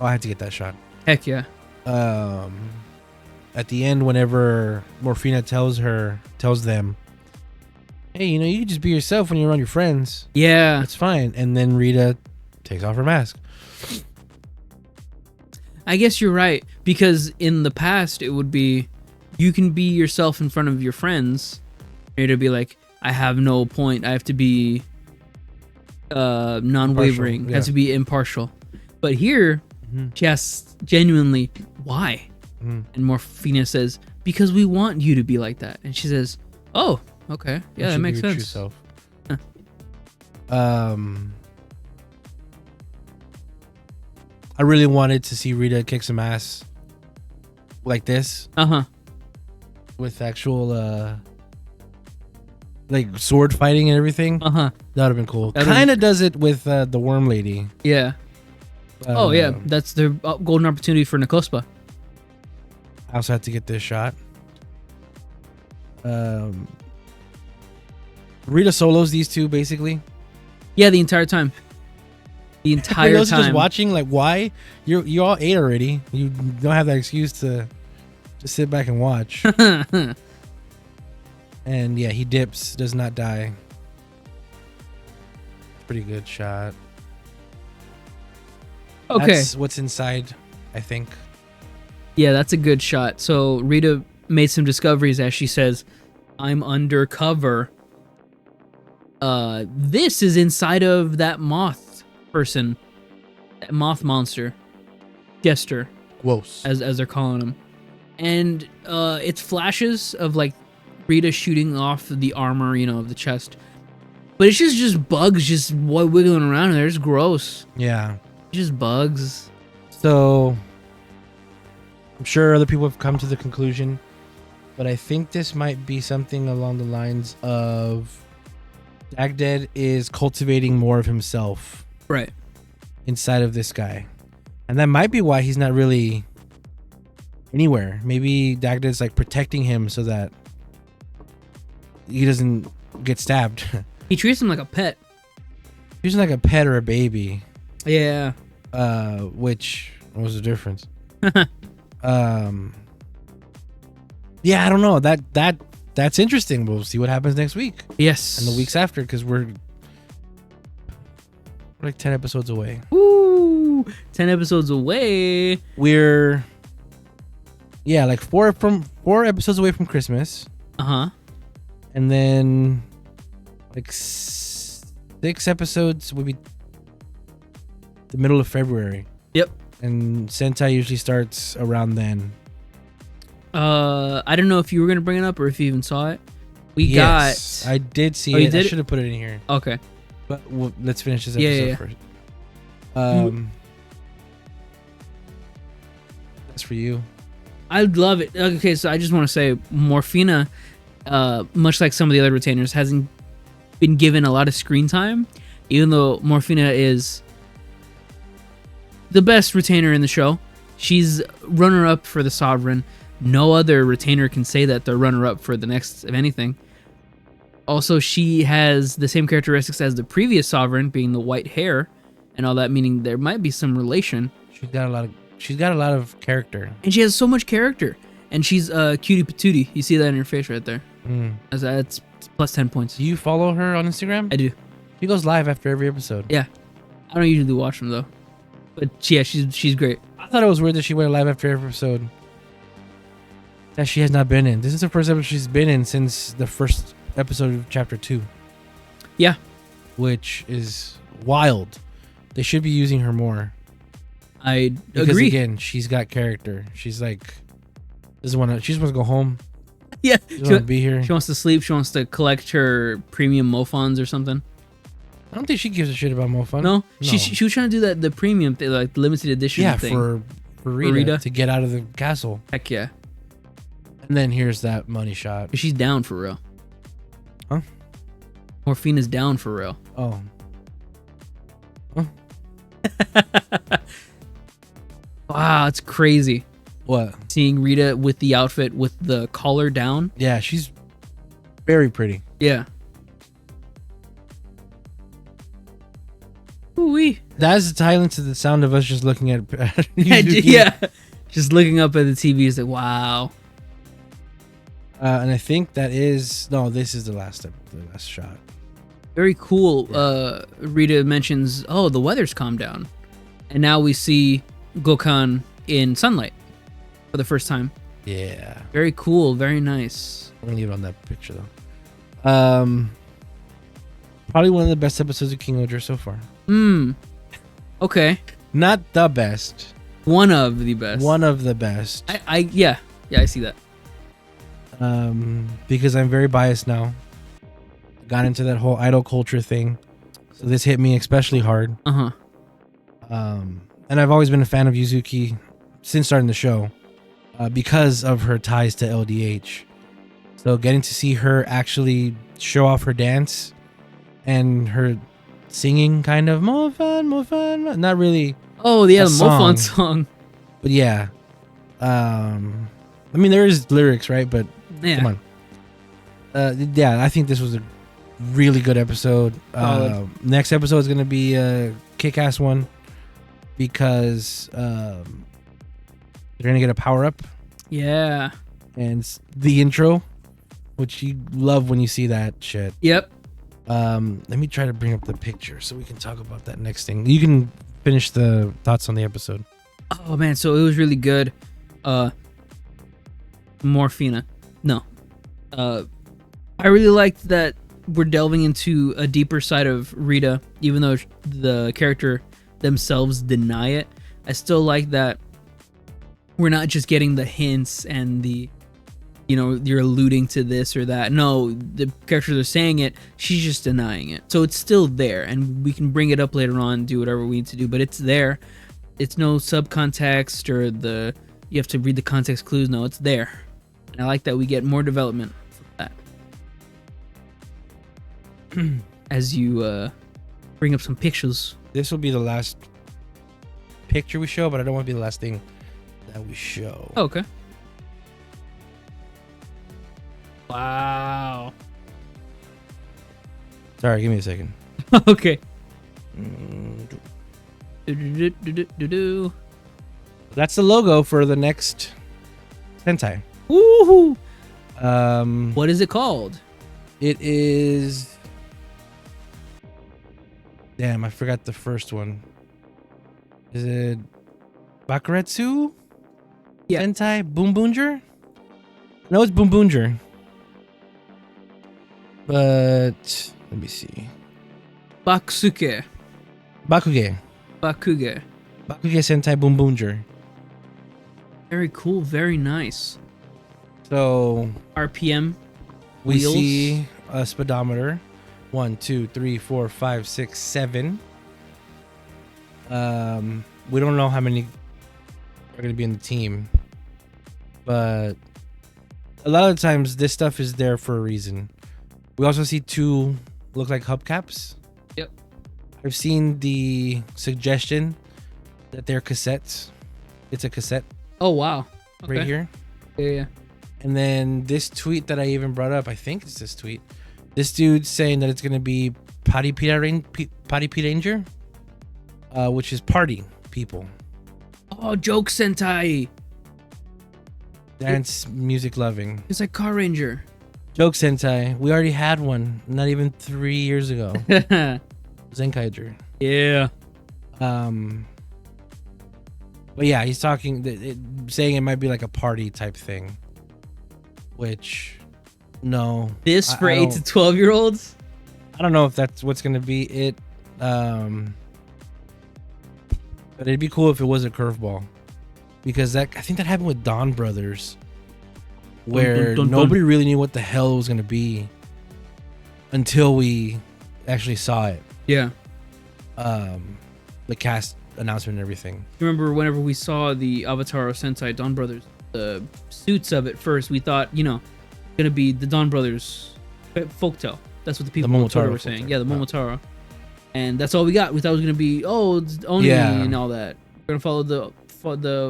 Oh, I had to get that shot. Heck yeah. At the end, whenever Morphina tells them, hey, you can just be yourself when you're around your friends. Yeah. It's fine. And then Rita takes off her mask. I guess you're right. Because in the past, it would be, you can be yourself in front of your friends. Rita be like, I have no point. I have to be non-wavering. Impartial, Has to be impartial. But here, she asks genuinely, why? And Morphina says, because we want you to be like that. And she says, oh, okay. Yeah, that makes sense. Yourself. I really wanted to see Rita kick some ass like this. With actual like sword fighting and everything. That would have been cool. Kind of does it with the worm lady. Yeah. Oh yeah, that's their golden opportunity for Nikospa. I also had to get this shot. Rita solos these two basically. Yeah, the entire time. The entire time. Just watching, like, why? You all ate already. You don't have that excuse to just sit back and watch. And yeah, he dips, does not die. Pretty good shot. Okay. That's what's inside, I think. Yeah, that's a good shot. So Rita made some discoveries, as she says, I'm undercover. This is inside of that moth person, that moth monster, Jester, Gross, as they're calling him. And it's flashes of like Rita shooting off the armor, of the chest. But it's just bugs just wiggling around in there. It's gross. Yeah. Just bugs. So I'm sure other people have come to the conclusion, but I think this might be something along the lines of DivKid is cultivating more of himself. Right. Inside of this guy. And that might be why he's not really anywhere. Maybe DivKid's like protecting him so that he doesn't get stabbed. He treats him like a pet. He's like a pet or a baby. Yeah. Which was the difference? Yeah, I don't know. That's interesting. We'll see what happens next week. Yes. And the weeks after, because we're like 10 episodes away. Woo! 10 episodes away. We're like four episodes away from Christmas. And then like 6 episodes will be the middle of February. Yep. And Sentai usually starts around then. I don't know if you were gonna bring it up or if you even saw it. I did see it. I should have put it in here. Okay. But let's finish this episode first. That's for you. I love it. Okay, so I just want to say Morphina, much like some of the other retainers, hasn't been given a lot of screen time, even though Morphina is the best retainer in the show. She's runner-up for the Sovereign. No other retainer can say that they're runner-up for the next of anything. Also, she has the same characteristics as the previous Sovereign, being the white hair and all that, meaning there might be some relation. She's got a lot of character. And she has so much character. And she's cutie patootie. You see that in her face right there. That's plus 10 points. Do you follow her on Instagram? I do. She goes live after every episode. Yeah. I don't usually watch them, though. But yeah, she's great. I thought it was weird that she went live after every episode that she has not been in. This is the first episode she's been in since the first episode of Chapter 2. Yeah. Which is wild. They should be using her more. I because agree. Again, she's got character. She's like, she just wants to go home. Yeah. She doesn't want to be here. She wants to sleep. She wants to collect her premium Mofons or something. I don't think she gives a shit about Mofon. No. She was trying to do the premium thing, like the limited edition thing. Yeah, for Rita to get out of the castle. Heck yeah. And then here's that money shot. She's down for real. Huh? Morphina's down for real. Oh. Huh? Wow, it's crazy. What? Seeing Rita with the outfit with the collar down. Yeah, she's very pretty. Yeah. Ooh-wee. That's the silence to the sound of us just looking at yeah. Just looking up at the TV is like, wow. And I think this is the last shot. Very cool. Yeah. Rita mentions, the weather's calmed down. And now we see Gokhan in sunlight for the first time. Yeah. Very cool. Very nice. I'm gonna leave it on that picture though. Probably one of the best episodes of King-Ohger so far. Okay. Not the best. One of the best. One of the best. Yeah, I see that. Because I'm very biased now. Got into that whole idol culture thing, so this hit me especially hard. And I've always been a fan of Yuzuki since starting the show, because of her ties to LDH. So getting to see her actually show off her dance and her singing, kind of more fun, not really. Oh, yeah, the Mofan song. But yeah, I mean there is lyrics, right? But yeah. Come on. Yeah, I think this was a really good episode. Next episode is gonna be a kick-ass one because they're gonna get a power-up. Yeah. And the intro, which you love when you see that shit. Yep. Let me try to bring up the picture so we can talk about that next thing. You can finish the thoughts on the episode. Oh man, so it was really good. Morphina. No. I really liked that we're delving into a deeper side of Rita, even though the character themselves deny it. I still like that we're not just getting the hints and the, you're alluding to this or that. No, the characters are saying it, she's just denying it. So it's still there, and we can bring it up later on, do whatever we need to do, but it's there. It's no subcontext or you have to read the context clues. No, it's there. And I like that we get more development from that. As you bring up some pictures. This will be the last picture we show, but I don't want to be the last thing that we show. Oh, okay. Wow. Sorry, give me a second. Okay. That's the logo for the next Sentai. Woohoo! What is it called? It is... Damn, I forgot the first one. Is it Bakuretsu? Yeah. Sentai Boombunger? No, it's Boombunger. But let me see. Bakusuke. Bakuge. Bakuge. Bakuge Sentai Boombunger. Very cool. Very nice. So RPM. We wheels. see a speedometer. 1, 2, 3, 4, 5, 6, 7. We don't know how many are going to be in the team, but a lot of the times this stuff is there for a reason. We also see 2 look like hubcaps. Yep. I've seen the suggestion that they're cassettes. It's a cassette. Oh wow. Okay. Right here. Yeah. And then this tweet that I even brought up, I think it's this tweet. This dude's saying that it's going to be Party Ranger, which is party people. Oh, joke Sentai. Dance, music loving. It's like Car Ranger. Joke Sentai. We already had one not even 3 years ago. Zenkaiger. Yeah. But yeah, he's saying it might be like a party type thing. Which, no. This for 8 to 12-year-olds? I don't know if that's what's going to be it. But it'd be cool if it was a curveball. Because I think that happened with Dawn Brothers. Where nobody really knew what the hell it was going to be. Until we actually saw it. Yeah. The cast announcement and everything. You remember whenever we saw the Avatar of Sentai Dawn Brothers, the suits of it first, we thought, gonna be the Dawn Brothers folktale. That's what the people in Twitter were saying. Yeah, the Momotaro. And that's all we got. We thought it was gonna be it's Oni and all that. We're gonna follow the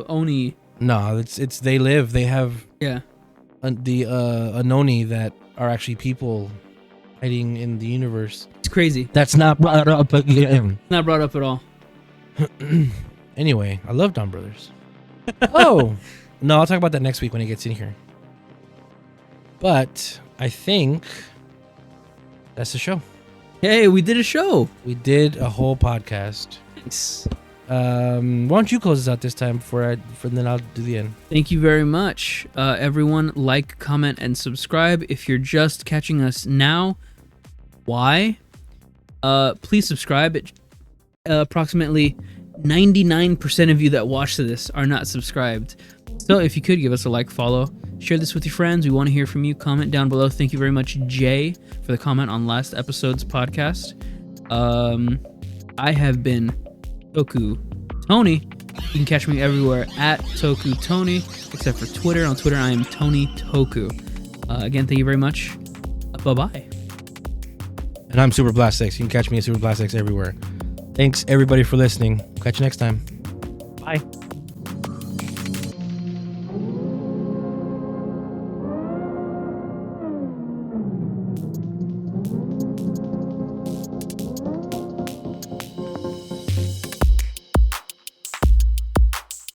Oni. No, it's they live. They have the Anoni that are actually people hiding in the universe. It's crazy. That's not brought up again. Not brought up at all. Anyway, I love Dawn Brothers. Oh no, I'll talk about that next week when it gets in here. But I think that's the show. Hey, we did a show. We did a whole podcast. Nice. Why don't you close us out this time before then I'll do the end. Thank you very much. Everyone, like, comment, and subscribe. If you're just catching us now, why? Please subscribe. Approximately 99% of you that watch this are not subscribed. So if you could give us a like, follow, share this with your friends. We want to hear from you. Comment down below. Thank you very much, Jay, for the comment on last episode's podcast. I have been Toku Tony. You can catch me everywhere at Toku Tony, except for Twitter. On Twitter, I am Tony Toku. Again, thank you very much. Bye-bye. And I'm Super Blast X. You can catch me at Super Blast X everywhere. Thanks, everybody, for listening. Catch you next time. Bye.